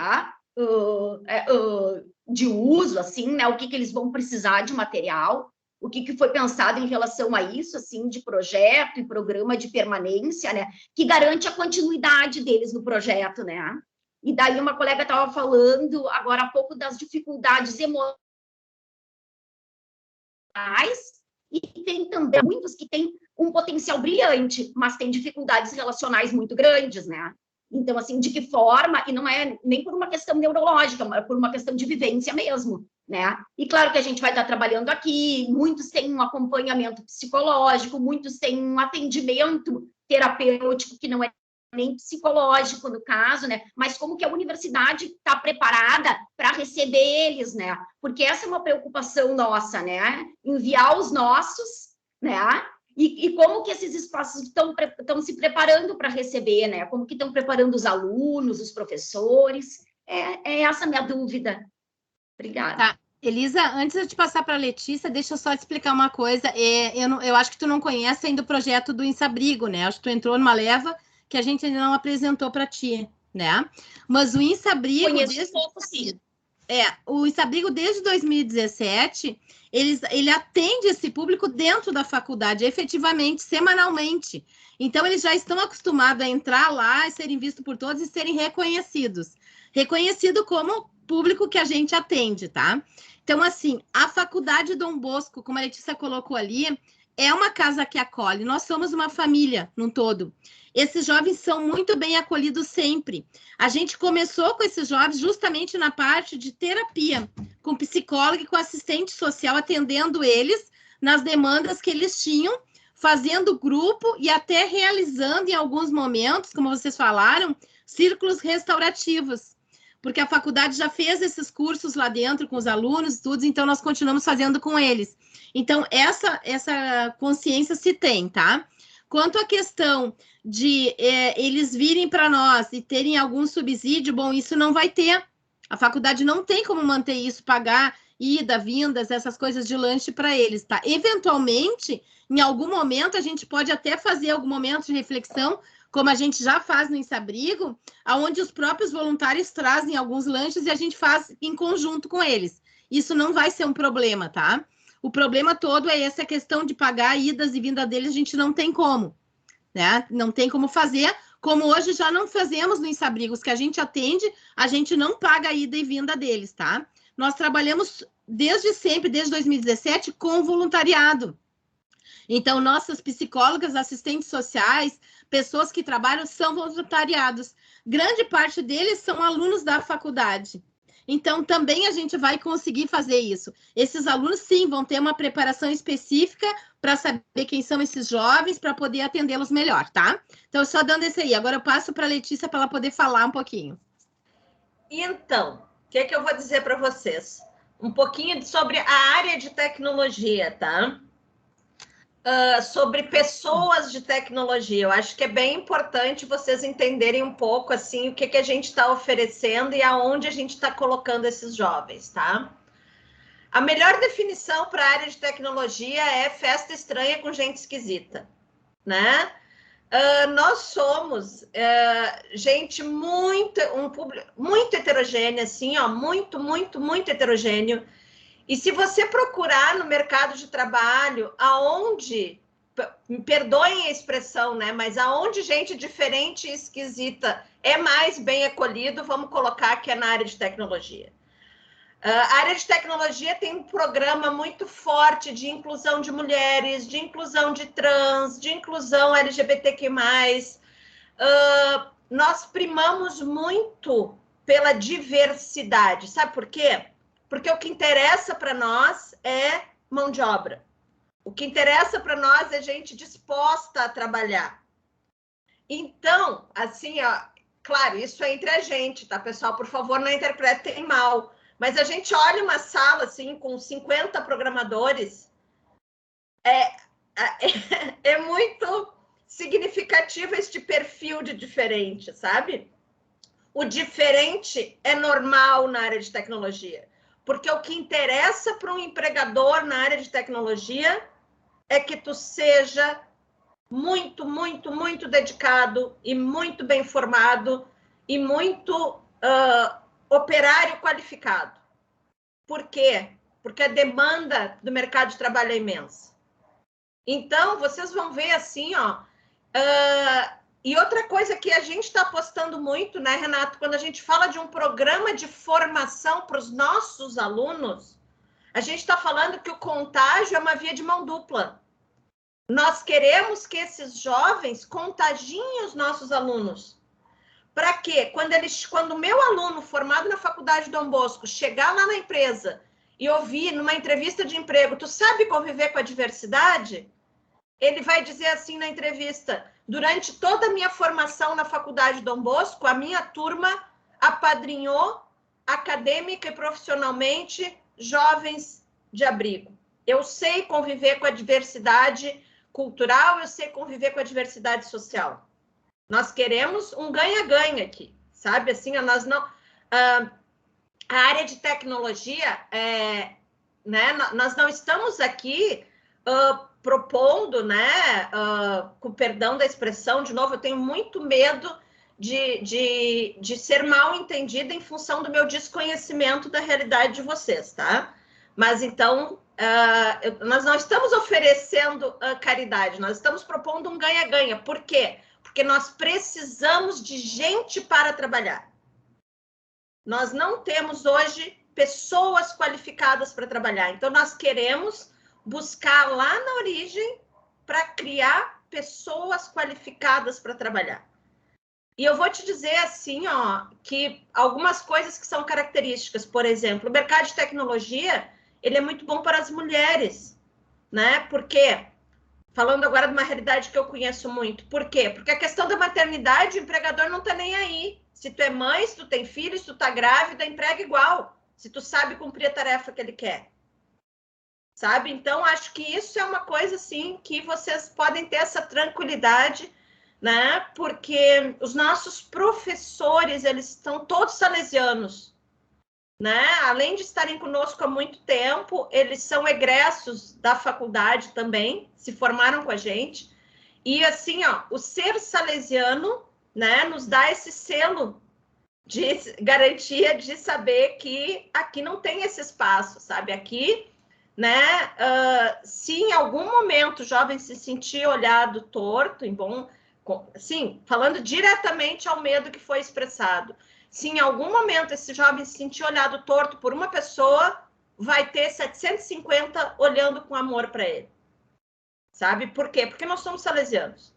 de uso, assim, né, o que eles vão precisar de material, o que foi pensado em relação a isso, assim, de projeto e programa de permanência, né, que garante a continuidade deles no projeto, né. E daí uma colega estava falando agora há pouco das dificuldades emocionais, e tem também muitos que têm um potencial brilhante, mas têm dificuldades relacionais muito grandes, né? Então, assim, de que forma, e não é nem por uma questão neurológica, mas por uma questão de vivência mesmo, né? E claro que a gente vai estar trabalhando aqui, muitos têm um acompanhamento psicológico, muitos têm um atendimento terapêutico que não é nem psicológico, no caso, né? Mas como que a universidade está preparada para receber eles, né? Porque essa é uma preocupação nossa, né? Enviar os nossos, né? E como que esses espaços estão se preparando para receber, né? Como que estão preparando os alunos, os professores? É essa a minha dúvida. Obrigada. Tá. Elisa, antes de te passar para a Letícia, deixa eu só te explicar uma coisa. Eu acho que tu não conhece ainda o projeto do Insabrigo, né? Acho que tu entrou numa leva que a gente ainda não apresentou para ti, né? Mas o Insabrigo... Conheço pouco, sim. O Insabrigo, desde 2017, ele atende esse público dentro da faculdade, efetivamente, semanalmente. Então, eles já estão acostumados a entrar lá e serem vistos por todos e serem reconhecidos. Reconhecido como público que a gente atende, tá? Então, assim, a Faculdade Dom Bosco, como a Letícia colocou ali, é uma casa que acolhe. Nós somos uma família num todo. Esses jovens são muito bem acolhidos sempre. A gente começou com esses jovens justamente na parte de terapia, com psicólogo e com assistente social, atendendo eles nas demandas que eles tinham, fazendo grupo e até realizando em alguns momentos, como vocês falaram, círculos restaurativos. Porque a faculdade já fez esses cursos lá dentro com os alunos, tudo, então nós continuamos fazendo com eles. Então, essa consciência se tem, tá? Quanto à questão de eles virem para nós e terem algum subsídio, bom, isso não vai ter. A faculdade não tem como manter isso, pagar ida, vindas, essas coisas de lanche para eles, tá? Eventualmente, em algum momento, a gente pode até fazer algum momento de reflexão, como a gente já faz no Insabrigo, onde os próprios voluntários trazem alguns lanches e a gente faz em conjunto com eles. Isso não vai ser um problema, tá? O problema todo é essa questão de pagar idas e vindas deles, a gente não tem como, né? Não tem como fazer, como hoje já não fazemos no Insabrigos, que a gente atende, a gente não paga a ida e vinda deles, tá? Nós trabalhamos desde sempre, desde 2017, com voluntariado. Então, nossas psicólogas, assistentes sociais, pessoas que trabalham são voluntariados. Grande parte deles são alunos da faculdade. Então, também a gente vai conseguir fazer isso. Esses alunos, sim, vão ter uma preparação específica para saber quem são esses jovens, para poder atendê-los melhor, tá? Então, só dando esse aí. Agora eu passo para a Letícia para ela poder falar um pouquinho. Então, o que eu vou dizer para vocês? Um pouquinho sobre a área de tecnologia, tá? Sobre pessoas de tecnologia. Eu acho que é bem importante vocês entenderem um pouco assim o que a gente está oferecendo e aonde a gente está colocando esses jovens, tá? A melhor definição para a área de tecnologia é festa estranha com gente esquisita, né? Nós somos gente um público muito heterogêneo, assim, ó, muito heterogêneo. E se você procurar no mercado de trabalho, aonde, me perdoem a expressão, né? Mas aonde gente diferente e esquisita é mais bem acolhido, vamos colocar que é na área de tecnologia. A área de tecnologia tem um programa muito forte de inclusão de mulheres, de inclusão de trans, de inclusão LGBTQ+. Nós primamos muito pela diversidade. Sabe por quê? Porque o que interessa para nós é mão de obra. O que interessa para nós é gente disposta a trabalhar. Então, assim, ó, claro, isso é entre a gente, tá, pessoal? Por favor, não interpretem mal. Mas a gente olha uma sala, assim, com 50 programadores, é muito significativo este perfil de diferente, sabe? O diferente é normal na área de tecnologia, porque o que interessa para um empregador na área de tecnologia é que tu seja muito, muito, muito dedicado e muito bem formado e muito operário qualificado. Por quê? Porque a demanda do mercado de trabalho é imensa. Então, vocês vão ver assim, ó. E outra coisa que a gente está apostando muito, né, Renato? Quando a gente fala de um programa de formação para os nossos alunos, a gente está falando que o contágio é uma via de mão dupla. Nós queremos que esses jovens contagiem os nossos alunos. Para quê? Quando o meu aluno formado na Faculdade Dom Bosco chegar lá na empresa e ouvir numa entrevista de emprego, tu sabe conviver com a diversidade? Ele vai dizer assim na entrevista: durante toda a minha formação na Faculdade Dom Bosco, a minha turma apadrinhou acadêmica e profissionalmente jovens de abrigo. Eu sei conviver com a diversidade cultural, eu sei conviver com a diversidade social. Nós queremos um ganha-ganha aqui, sabe? Assim, nós não... a área de tecnologia, né? Nós não estamos aqui propondo, né? Com perdão da expressão, de novo, eu tenho muito medo de ser mal entendida em função do meu desconhecimento da realidade de vocês, tá? Mas, então, nós não estamos oferecendo caridade, nós estamos propondo um ganha-ganha. Por quê? Porque nós precisamos de gente para trabalhar. Nós não temos hoje pessoas qualificadas para trabalhar. Então, nós queremos buscar lá na origem para criar pessoas qualificadas para trabalhar. E eu vou te dizer assim, ó, que algumas coisas que são características, por exemplo, o mercado de tecnologia, ele é muito bom para as mulheres, né? Por quê? Falando agora de uma realidade que eu conheço muito. Por quê? Porque a questão da maternidade, o empregador não está nem aí. Se tu é mãe, se tu tem filho, se tu está grávida, emprega igual. Se tu sabe cumprir a tarefa que ele quer. Sabe? Então, acho que isso é uma coisa, assim, que vocês podem ter essa tranquilidade, né? Porque os nossos professores, eles estão todos salesianos, né? Além de estarem conosco há muito tempo, eles são egressos da faculdade também, se formaram com a gente. E assim, ó, o ser salesiano, né, nos dá esse selo de garantia de saber que aqui não tem esse espaço, sabe? Aqui, né, se em algum momento o jovem se sentir olhado torto, assim, falando diretamente ao medo que foi expressado, se em algum momento esse jovem se sentir olhado torto por uma pessoa, vai ter 750 olhando com amor para ele. Sabe? Por quê? Porque nós somos salesianos.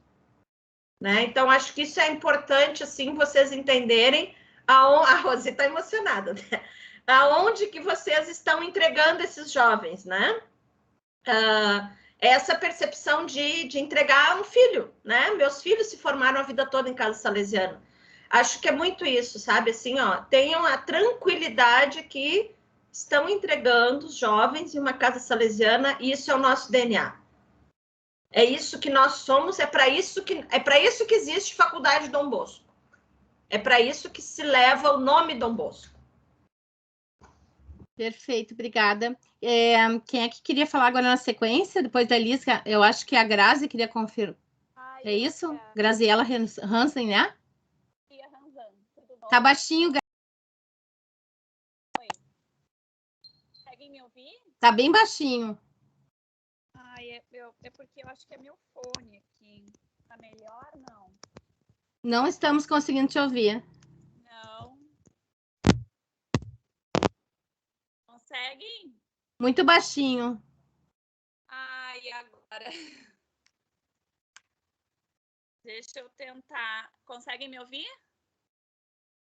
Né? Então, acho que isso é importante, assim, vocês entenderem. A Rosi está emocionada, né? Aonde que vocês estão entregando esses jovens, né? Essa percepção de entregar um filho, né? Meus filhos se formaram a vida toda em casa salesiana. Acho que é muito isso, sabe? Assim, ó, tenham a tranquilidade que estão entregando os jovens em uma casa salesiana, e isso é o nosso DNA. É isso que nós somos, é para isso que existe Faculdade Dom Bosco. É para isso que se leva o nome Dom Bosco. Perfeito, obrigada. Quem é que queria falar agora na sequência? Depois da Liz, eu acho que a Grazi queria confirmar. É isso? Graziela Hansen, né? Tá baixinho, Grazi. Oi. Conseguem me ouvir? Tá bem baixinho. É porque eu acho que é meu fone aqui. Tá melhor? Não. Não estamos conseguindo te ouvir. Não. conseguem? Muito baixinho. Ai, agora. Deixa eu tentar. Conseguem me ouvir?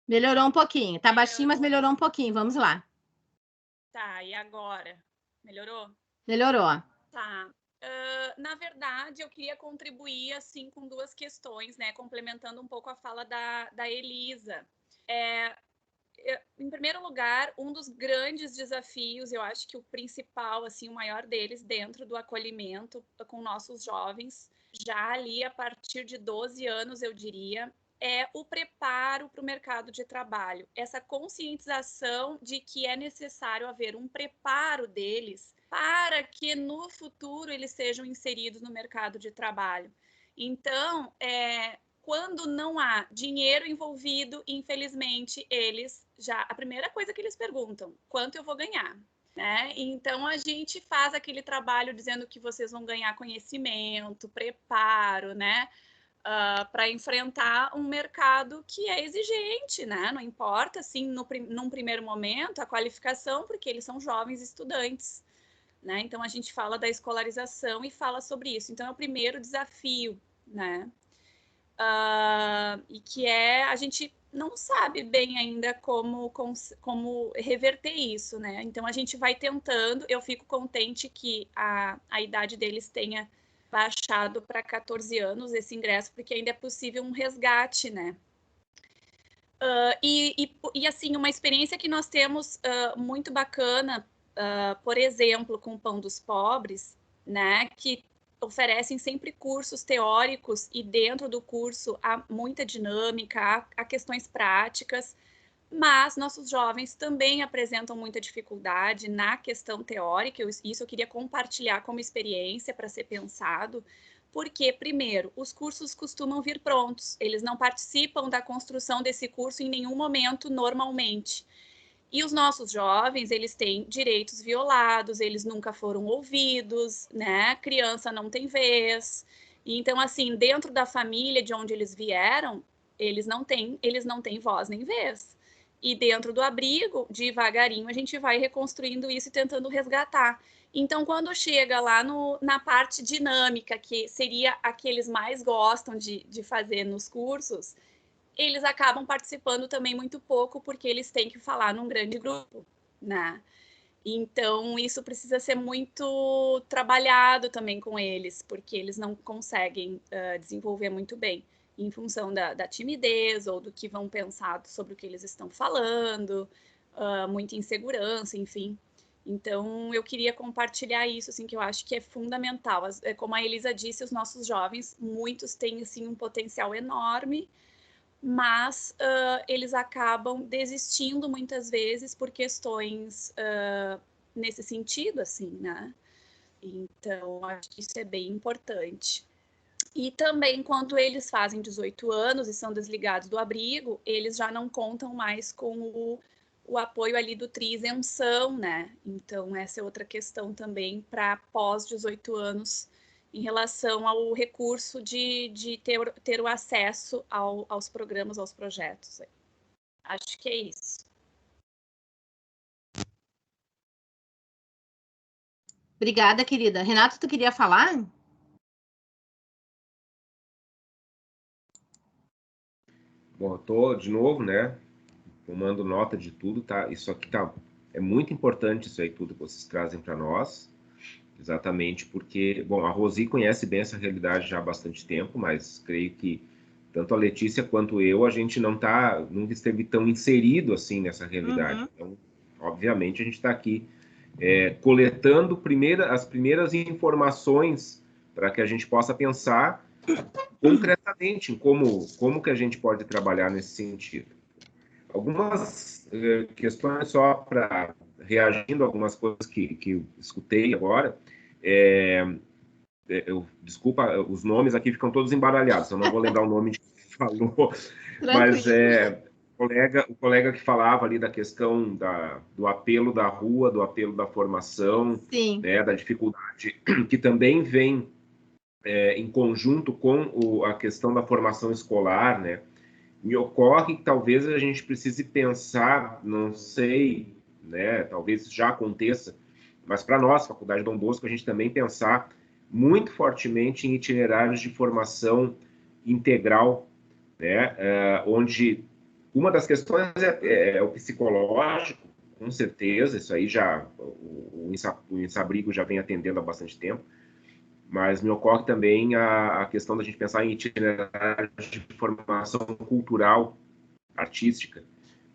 Melhorou um pouquinho. Tá baixinho, mas melhorou um pouquinho. Vamos lá. Tá, e agora? Melhorou? Melhorou. Tá. Na verdade, eu queria contribuir assim com duas questões, né? Complementando um pouco a fala da Elisa. Em primeiro lugar, um dos grandes desafios, eu acho que o principal, assim, o maior deles, dentro do acolhimento com nossos jovens, já ali a partir de 12 anos, eu diria, é o preparo para o mercado de trabalho. Essa conscientização de que é necessário haver um preparo deles para que no futuro eles sejam inseridos no mercado de trabalho. Então, quando não há dinheiro envolvido, infelizmente, a primeira coisa que eles perguntam, quanto eu vou ganhar? Né? Então, a gente faz aquele trabalho dizendo que vocês vão ganhar conhecimento, preparo, né? Para enfrentar um mercado que é exigente, né? Não importa, assim, num primeiro momento, a qualificação, porque eles são jovens estudantes, né? Então, a gente fala da escolarização e fala sobre isso. Então, é o primeiro desafio, né? E que a gente não sabe bem ainda como reverter isso, né? Então a gente vai tentando. Eu fico contente que a idade deles tenha baixado para 14 anos esse ingresso, porque ainda é possível um resgate, né? E assim, uma experiência que nós temos muito bacana, por exemplo, com o Pão dos Pobres, né? Que oferecem sempre cursos teóricos e dentro do curso há muita dinâmica, há questões práticas, mas nossos jovens também apresentam muita dificuldade na questão teórica. Isso eu queria compartilhar como experiência para ser pensado, porque, primeiro, os cursos costumam vir prontos, eles não participam da construção desse curso em nenhum momento normalmente. E os nossos jovens, eles têm direitos violados, eles nunca foram ouvidos, né? Criança não tem vez. Então, assim, dentro da família de onde eles vieram, eles não têm voz nem vez. E dentro do abrigo, devagarinho, a gente vai reconstruindo isso e tentando resgatar. Então, quando chega lá na parte dinâmica, que seria a que eles mais gostam de fazer nos cursos, eles acabam participando também muito pouco, porque eles têm que falar num grande grupo, né? Então, isso precisa ser muito trabalhado também com eles, porque eles não conseguem desenvolver muito bem, em função da timidez ou do que vão pensar sobre o que eles estão falando, muita insegurança, enfim. Então, eu queria compartilhar isso, assim, que eu acho que é fundamental. Como a Elisa disse, os nossos jovens, muitos têm, assim, um potencial enorme, mas eles acabam desistindo muitas vezes por questões nesse sentido, assim, né? Então, acho que isso é bem importante. E também, quando eles fazem 18 anos e são desligados do abrigo, eles já não contam mais com o apoio ali do tri-isenção, né? Então, essa é outra questão também para pós 18 anos, em relação ao recurso de ter o acesso aos programas, aos projetos. Acho que é isso. Obrigada, querida. Renato, tu queria falar? Bom, eu tô de novo, né, tomando nota de tudo, tá? Isso aqui é muito importante, isso aí tudo que vocês trazem para nós, exatamente porque, bom, a Rosi conhece bem essa realidade já há bastante tempo, mas creio que tanto a Letícia quanto eu, a gente nunca esteve tão inserido assim nessa realidade. Então, obviamente, a gente está aqui coletando as primeiras informações para que a gente possa pensar concretamente em como que a gente pode trabalhar nesse sentido. Algumas questões só para reagindo a algumas coisas que eu escutei agora. Desculpa, os nomes aqui ficam todos embaralhados, eu não vou lembrar o nome de quem falou, mas o colega que falava ali da questão do apelo da rua, do apelo da formação, né, da dificuldade que também vem em conjunto com a questão da formação escolar, né? Me ocorre que talvez a gente precise pensar, não sei né? Talvez isso já aconteça, mas para nós, Faculdade Dom Bosco, a gente também pensar muito fortemente em itinerários de formação integral, né? Onde uma das questões é o psicológico, com certeza, isso aí já o Insabrigo já vem atendendo há bastante tempo, mas me ocorre também a questão da gente pensar em itinerários de formação cultural, artística,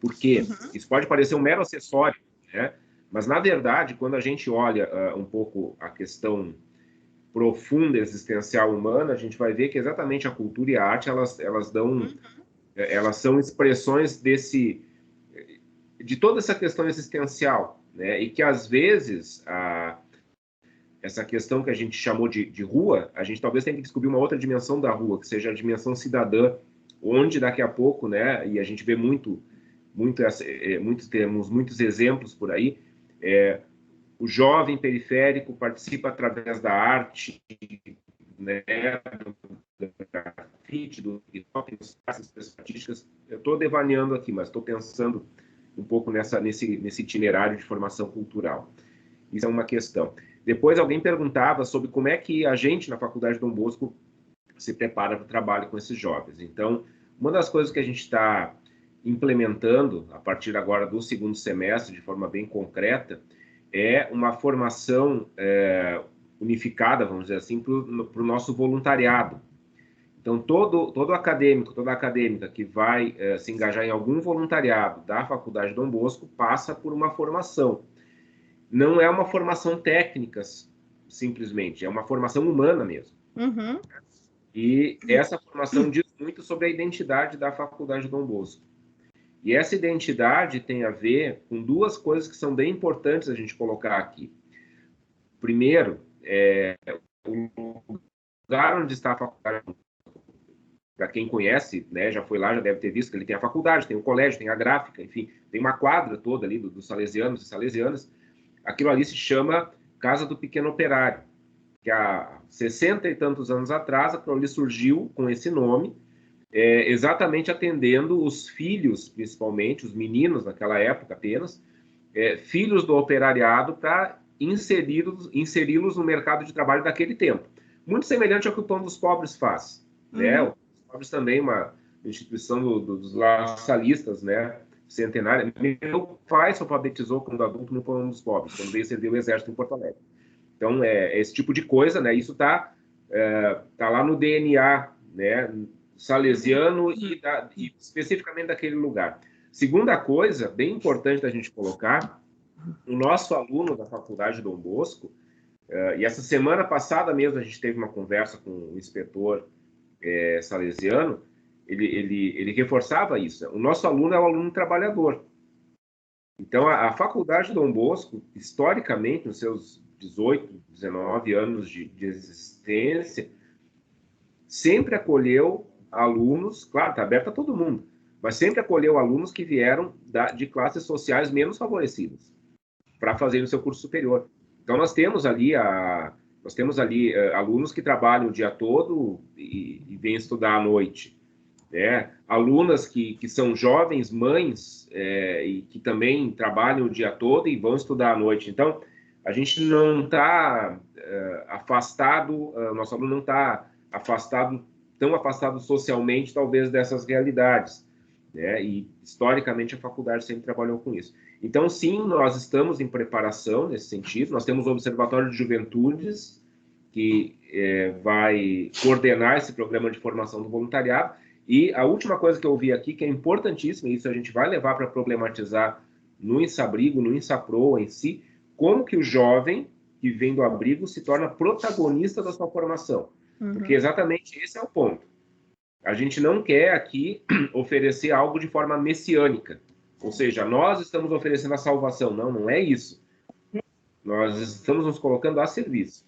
porque isso pode parecer um mero acessório, né? Mas, na verdade, quando a gente olha um pouco a questão profunda, existencial humana, a gente vai ver que exatamente a cultura e a arte, elas são expressões de toda essa questão existencial, né? E que, às vezes, essa questão que a gente chamou de rua, a gente talvez tenha que descobrir uma outra dimensão da rua, que seja a dimensão cidadã, onde daqui a pouco, né, e a gente vê temos muitos exemplos por aí, o jovem periférico participa através da arte, né, do grafite, do hip-hop, das artísticas. Eu estou devaneando aqui, mas estou pensando um pouco nesse itinerário de formação cultural. Isso é uma questão. Depois alguém perguntava sobre como é que a gente, na Faculdade Dom Bosco, se prepara para o trabalho com esses jovens. Então, uma das coisas que a gente está implementando, a partir agora do segundo semestre, de forma bem concreta, é uma formação unificada, vamos dizer assim, para o nosso voluntariado. Então, todo acadêmico, toda acadêmica que vai se engajar em algum voluntariado da Faculdade Dom Bosco passa por uma formação. Não é uma formação técnica, simplesmente, é uma formação humana mesmo. Uhum. E essa formação diz muito sobre a identidade da Faculdade Dom Bosco. E essa identidade tem a ver com duas coisas que são bem importantes a gente colocar aqui. Primeiro, o lugar onde está a Faculdade, para quem conhece, né, já foi lá, já deve ter visto que ele tem a faculdade, tem o colégio, tem a gráfica, enfim, tem uma quadra toda ali dos salesianos e salesianas. Aquilo ali se chama Casa do Pequeno Operário, que há 60 e tantos anos atrás, aquilo ali surgiu com esse nome, exatamente atendendo os filhos, principalmente, os meninos naquela época apenas, filhos do operariado, para inseri-los no mercado de trabalho daquele tempo. Muito semelhante ao que o Pão dos Pobres faz. Né? O Pão dos Pobres também é uma instituição dos laçalistas, né? Centenária. Meu pai se alfabetizou quando adulto no Pão dos Pobres, quando veio servir o exército em Porto Alegre. Então, esse tipo de coisa, né? Isso está lá no DNA, né? Salesiano e especificamente daquele lugar. Segunda coisa, bem importante da gente colocar, o nosso aluno da Faculdade Dom Bosco, e essa semana passada mesmo a gente teve uma conversa com o inspetor salesiano, ele reforçava isso. O nosso aluno é o aluno trabalhador. Então, a Faculdade Dom Bosco, historicamente, nos seus 18, 19 anos de existência, sempre acolheu alunos, claro, está aberto a todo mundo, mas sempre acolheu alunos que vieram de classes sociais menos favorecidas para fazer o seu curso superior. Então, nós temos ali alunos que trabalham o dia todo e vêm estudar à noite. Né? Alunas que são jovens, mães, e que também trabalham o dia todo e vão estudar à noite. Então, a gente não está afastado, nosso aluno não está tão afastado socialmente, talvez, dessas realidades. Né? E, historicamente, a faculdade sempre trabalhou com isso. Então, sim, nós estamos em preparação nesse sentido. Nós temos o Observatório de Juventudes, que vai coordenar esse programa de formação do voluntariado. E a última coisa que eu ouvi aqui, que é importantíssima, e isso a gente vai levar para problematizar no Insabrigo, no Insapro em si, como que o jovem que vem do abrigo se torna protagonista da sua formação. Porque exatamente esse é o ponto. A gente não quer aqui oferecer algo de forma messiânica. Ou seja, nós estamos oferecendo a salvação. Não, não é isso. Nós estamos nos colocando a serviço.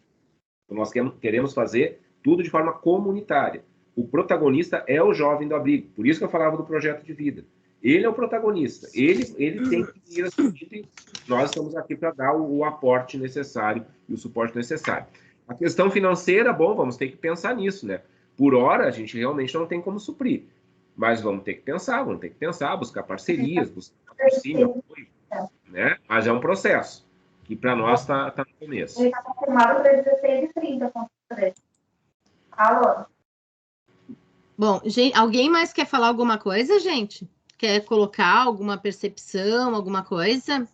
Nós queremos fazer tudo de forma comunitária. O protagonista é o jovem do abrigo. Por isso que eu falava do projeto de vida. Ele é o protagonista. Ele tem que ir a seguir e nós estamos aqui para dar o aporte necessário e o suporte necessário. A questão financeira, bom, vamos ter que pensar nisso, né? Por hora, a gente realmente não tem como suprir. Mas vamos ter que pensar, buscar parcerias, buscar patrocínio, apoio. né? Mas é um processo, que para nós está no começo. Ele está confirmado para 16h30, com Alô? Bom, gente, alguém mais quer falar alguma coisa, gente? Quer colocar alguma percepção, alguma coisa?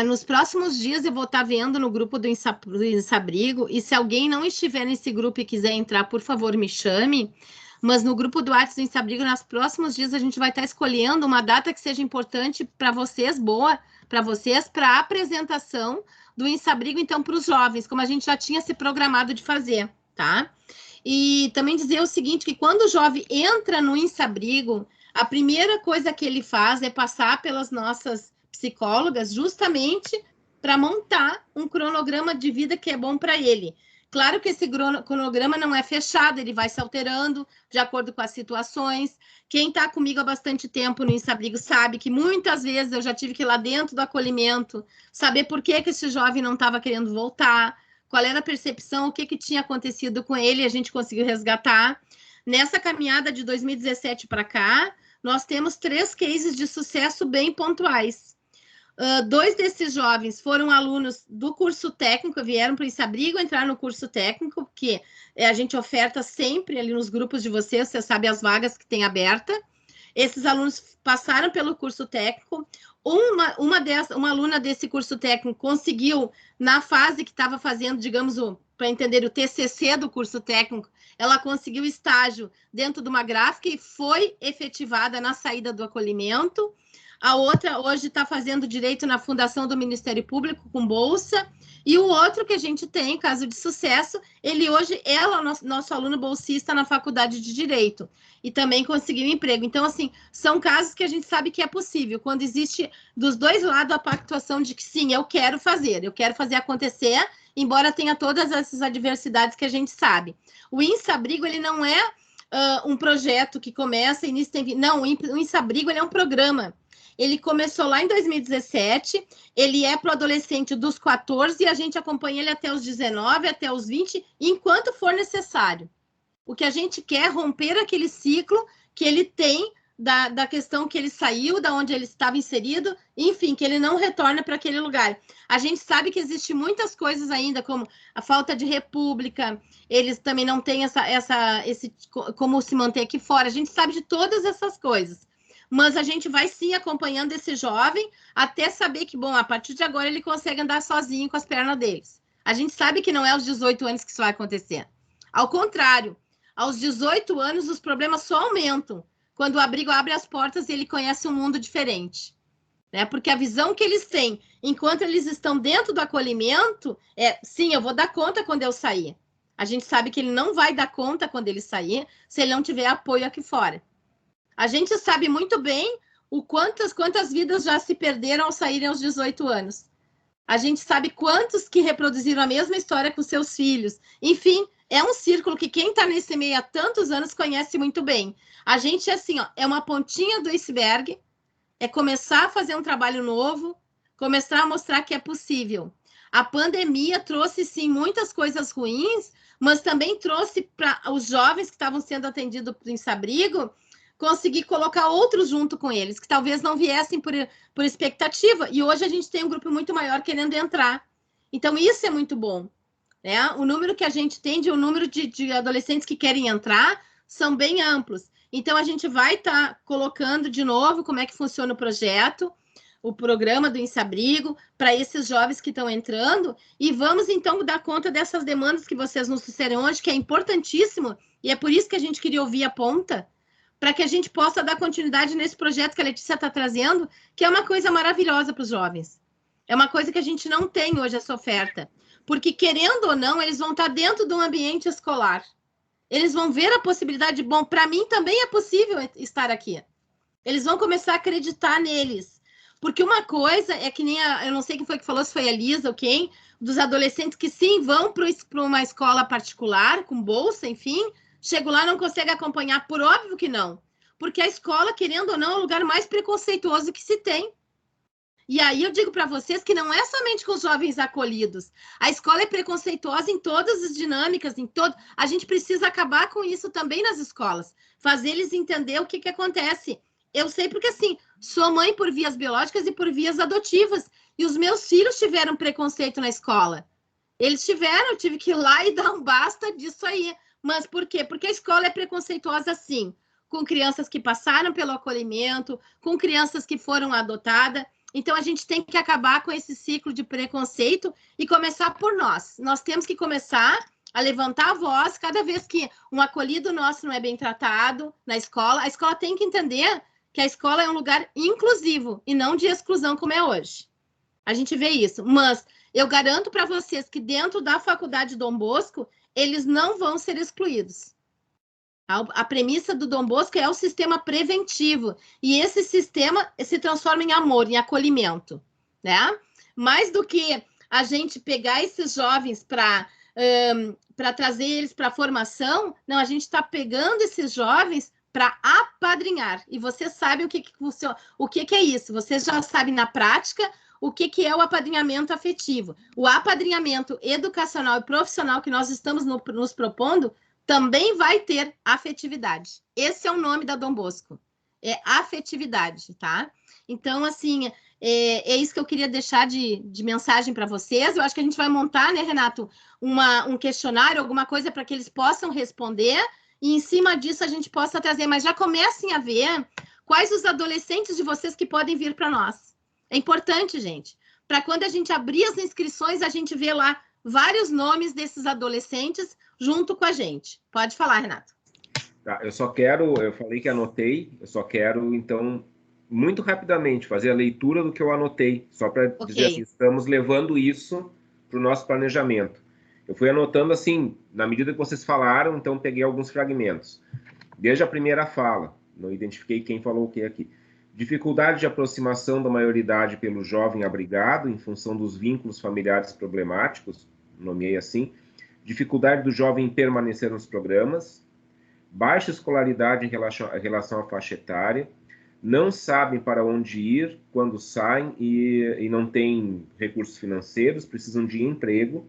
Nos próximos dias eu vou estar vendo no grupo do Insabrigo, e se alguém não estiver nesse grupo e quiser entrar, por favor, me chame. Mas no grupo do WhatsApp do Insabrigo, nos próximos dias, a gente vai estar escolhendo uma data que seja importante para vocês, boa para vocês, para a apresentação do Insabrigo, então, para os jovens, como a gente já tinha se programado de fazer, tá? E também dizer o seguinte, que quando o jovem entra no Insabrigo, a primeira coisa que ele faz é passar pelas nossas psicólogas, justamente para montar um cronograma de vida que é bom para ele. Claro que esse cronograma não é fechado, ele vai se alterando de acordo com as situações. Quem está comigo há bastante tempo no Insabrigo sabe que muitas vezes eu já tive que ir lá dentro do acolhimento, saber por que esse jovem não estava querendo voltar, qual era a percepção, o que tinha acontecido com ele, e a gente conseguiu resgatar. Nessa caminhada de 2017 para cá, nós temos 3 cases de sucesso bem pontuais. 2 desses jovens foram alunos do curso técnico, vieram para o Insabrigo entrar no curso técnico, que a gente oferta sempre ali nos grupos de vocês, você sabe as vagas que tem aberta. Esses alunos passaram pelo curso técnico. Uma aluna desse curso técnico conseguiu, na fase que estava fazendo, digamos, para entender o TCC do curso técnico, ela conseguiu estágio dentro de uma gráfica e foi efetivada na saída do acolhimento. A outra hoje está fazendo direito na Fundação do Ministério Público com bolsa. E o outro que a gente tem, caso de sucesso, ele hoje é o nosso aluno bolsista na Faculdade de Direito e também conseguiu emprego. Então, assim, são casos que a gente sabe que é possível, quando existe dos dois lados a pactuação de que sim, eu quero fazer acontecer, embora tenha todas essas adversidades que a gente sabe. O Insabrigo, ele não é um projeto que começa e início tem... Não, o Insabrigo, ele é um programa. Ele começou lá em 2017, ele é para o adolescente dos 14 e a gente acompanha ele até os 19, até os 20, enquanto for necessário. O que a gente quer é romper aquele ciclo que ele tem da questão que ele saiu, da onde ele estava inserido, enfim, que ele não retorna para aquele lugar. A gente sabe que existe muitas coisas ainda, como a falta de república, eles também não têm como se manter aqui fora, a gente sabe de todas essas coisas. Mas a gente vai sim acompanhando esse jovem até saber que, bom, a partir de agora ele consegue andar sozinho com as pernas deles. A gente sabe que não é aos 18 anos que isso vai acontecer. Ao contrário, aos 18 anos os problemas só aumentam. Quando o abrigo abre as portas, ele conhece um mundo diferente. Né? Porque a visão que eles têm, enquanto eles estão dentro do acolhimento, sim, eu vou dar conta quando eu sair. A gente sabe que ele não vai dar conta quando ele sair, se ele não tiver apoio aqui fora. A gente sabe muito bem quantas vidas já se perderam ao saírem aos 18 anos. A gente sabe quantos que reproduziram a mesma história com seus filhos. Enfim, é um círculo que quem está nesse meio há tantos anos conhece muito bem. A gente, assim, é uma pontinha do iceberg, é começar a fazer um trabalho novo, começar a mostrar que é possível. A pandemia trouxe, sim, muitas coisas ruins, mas também trouxe para os jovens que estavam sendo atendidos por Insabrigo conseguir colocar outros junto com eles, que talvez não viessem por expectativa, e hoje a gente tem um grupo muito maior querendo entrar. Então, isso é muito bom. Né? O número que a gente tem o número de adolescentes que querem entrar são bem amplos. Então, a gente vai estar colocando de novo como é que funciona o projeto, o programa do Insabrigo, para esses jovens que estão entrando, e vamos, então, dar conta dessas demandas que vocês nos trouxeram hoje, que é importantíssimo, e é por isso que a gente queria ouvir a ponta, para que a gente possa dar continuidade nesse projeto que a Letícia está trazendo, que é uma coisa maravilhosa para os jovens. É uma coisa que a gente não tem hoje, essa oferta. Porque, querendo ou não, eles vão estar dentro de um ambiente escolar. Eles vão ver a possibilidade, bom, para mim também é possível estar aqui. Eles vão começar a acreditar neles. Porque uma coisa é que nem, eu não sei quem foi que falou, se foi a Lisa ou quem, dos adolescentes que sim, vão para uma escola particular, com bolsa, enfim, chego lá, não consegue acompanhar, por óbvio que não. Porque a escola, querendo ou não, é o lugar mais preconceituoso que se tem. E aí eu digo para vocês que não é somente com os jovens acolhidos. A escola é preconceituosa em todas as dinâmicas, A gente precisa acabar com isso também nas escolas. Fazer eles entender o que acontece. Eu sei porque, assim, sou mãe por vias biológicas e por vias adotivas. E os meus filhos tiveram preconceito na escola. Eles tiveram, eu tive que ir lá e dar um basta disso aí. Mas por quê? Porque a escola é preconceituosa, sim. Com crianças que passaram pelo acolhimento, com crianças que foram adotadas. Então, a gente tem que acabar com esse ciclo de preconceito e começar por nós. Nós temos que começar a levantar a voz cada vez que um acolhido nosso não é bem tratado na escola. A escola tem que entender que a escola é um lugar inclusivo e não de exclusão como é hoje. A gente vê isso. Mas eu garanto para vocês que dentro da Faculdade Dom Bosco, eles não vão ser excluídos. A premissa do Dom Bosco é o sistema preventivo. E esse sistema se transforma em amor, em acolhimento, né? Mais do que a gente pegar esses jovens para trazer eles para a formação, não, a gente está pegando esses jovens para apadrinhar. E vocês sabem o que é isso. Vocês já sabem na prática o que é o apadrinhamento afetivo. O apadrinhamento educacional e profissional que nós estamos nos propondo também vai ter afetividade. Esse é o nome da Dom Bosco. É afetividade, tá? Então, assim, é isso que eu queria deixar de mensagem para vocês. Eu acho que a gente vai montar, né, Renato, um questionário, alguma coisa para que eles possam responder e, em cima disso, a gente possa trazer. Mas já comecem a ver quais os adolescentes de vocês que podem vir para nós. É importante, gente, para quando a gente abrir as inscrições, a gente vê lá vários nomes desses adolescentes junto com a gente. Pode falar, Renato. Tá, eu falei que anotei, eu só quero, então, muito rapidamente, fazer a leitura do que eu anotei, só para dizer assim, estamos levando isso para o nosso planejamento. Eu fui anotando assim, na medida que vocês falaram, então peguei alguns fragmentos. Desde a primeira fala, não identifiquei quem falou o que aqui. Dificuldade de aproximação da maioridade pelo jovem abrigado em função dos vínculos familiares problemáticos, nomeei assim. Dificuldade do jovem em permanecer nos programas. Baixa escolaridade em relação à faixa etária. Não sabem para onde ir quando saem e não têm recursos financeiros, precisam de emprego.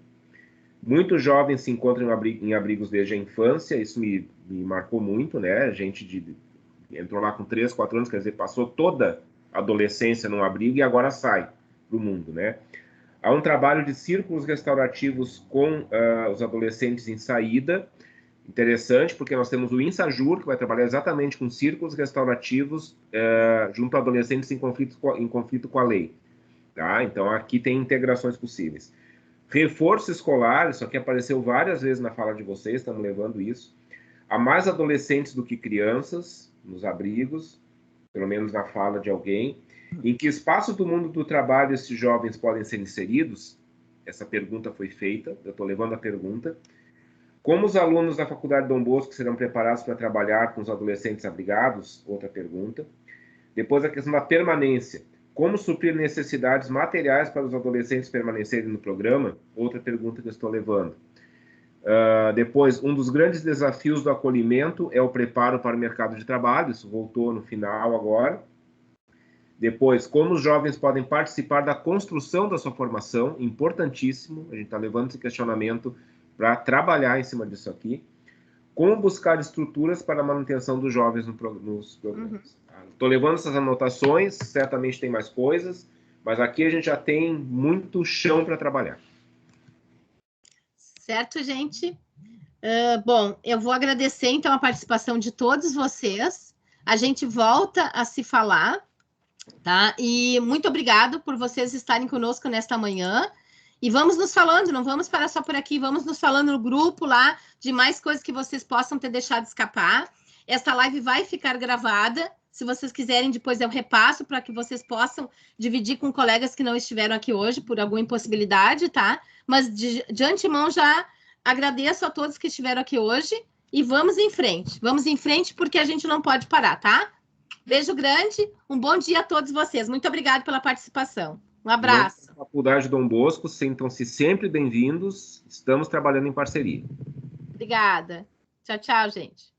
Muitos jovens se encontram em abrigos desde a infância, isso me marcou muito, né? A gente entrou lá com 3, 4 anos, quer dizer, passou toda a adolescência num abrigo e agora sai para o mundo, né? Há um trabalho de círculos restaurativos com os adolescentes em saída, interessante, porque nós temos o INSAJUR, que vai trabalhar exatamente com círculos restaurativos junto a adolescentes em conflito com a lei. Tá? Então, aqui tem integrações possíveis. Reforço escolar, isso aqui apareceu várias vezes na fala de vocês, estamos levando isso. Há mais adolescentes do que crianças nos abrigos, pelo menos na fala de alguém. Em que espaço do mundo do trabalho esses jovens podem ser inseridos? Essa pergunta foi feita, eu estou levando a pergunta. Como os alunos da Faculdade Dom Bosco serão preparados para trabalhar com os adolescentes abrigados? Outra pergunta. Depois a questão da permanência. Como suprir necessidades materiais para os adolescentes permanecerem no programa? Outra pergunta que eu estou levando. Depois, um dos grandes desafios do acolhimento é o preparo para o mercado de trabalho. Isso voltou no final agora. Depois, como os jovens podem participar da construção da sua formação? Importantíssimo. A gente está levando esse questionamento para trabalhar em cima disso aqui. Como buscar estruturas para a manutenção dos jovens nos programas. Estou levando essas anotações, certamente tem mais coisas, mas aqui a gente já tem muito chão para trabalhar. Certo, gente? Bom, eu vou agradecer, então, a participação de todos vocês. A gente volta a se falar, tá? E muito obrigado por vocês estarem conosco nesta manhã. E vamos nos falando, não vamos parar só por aqui, vamos nos falando no grupo lá de mais coisas que vocês possam ter deixado escapar. Esta live vai ficar gravada. Se vocês quiserem, depois eu repasso para que vocês possam dividir com colegas que não estiveram aqui hoje por alguma impossibilidade, tá? Mas de antemão já agradeço a todos que estiveram aqui hoje e vamos em frente. Vamos em frente porque a gente não pode parar, tá? Beijo grande, um bom dia a todos vocês. Muito obrigada pela participação. Um abraço. Faculdade Dom Bosco, sintam-se sempre bem-vindos. Estamos trabalhando em parceria. Obrigada. Tchau, tchau, gente.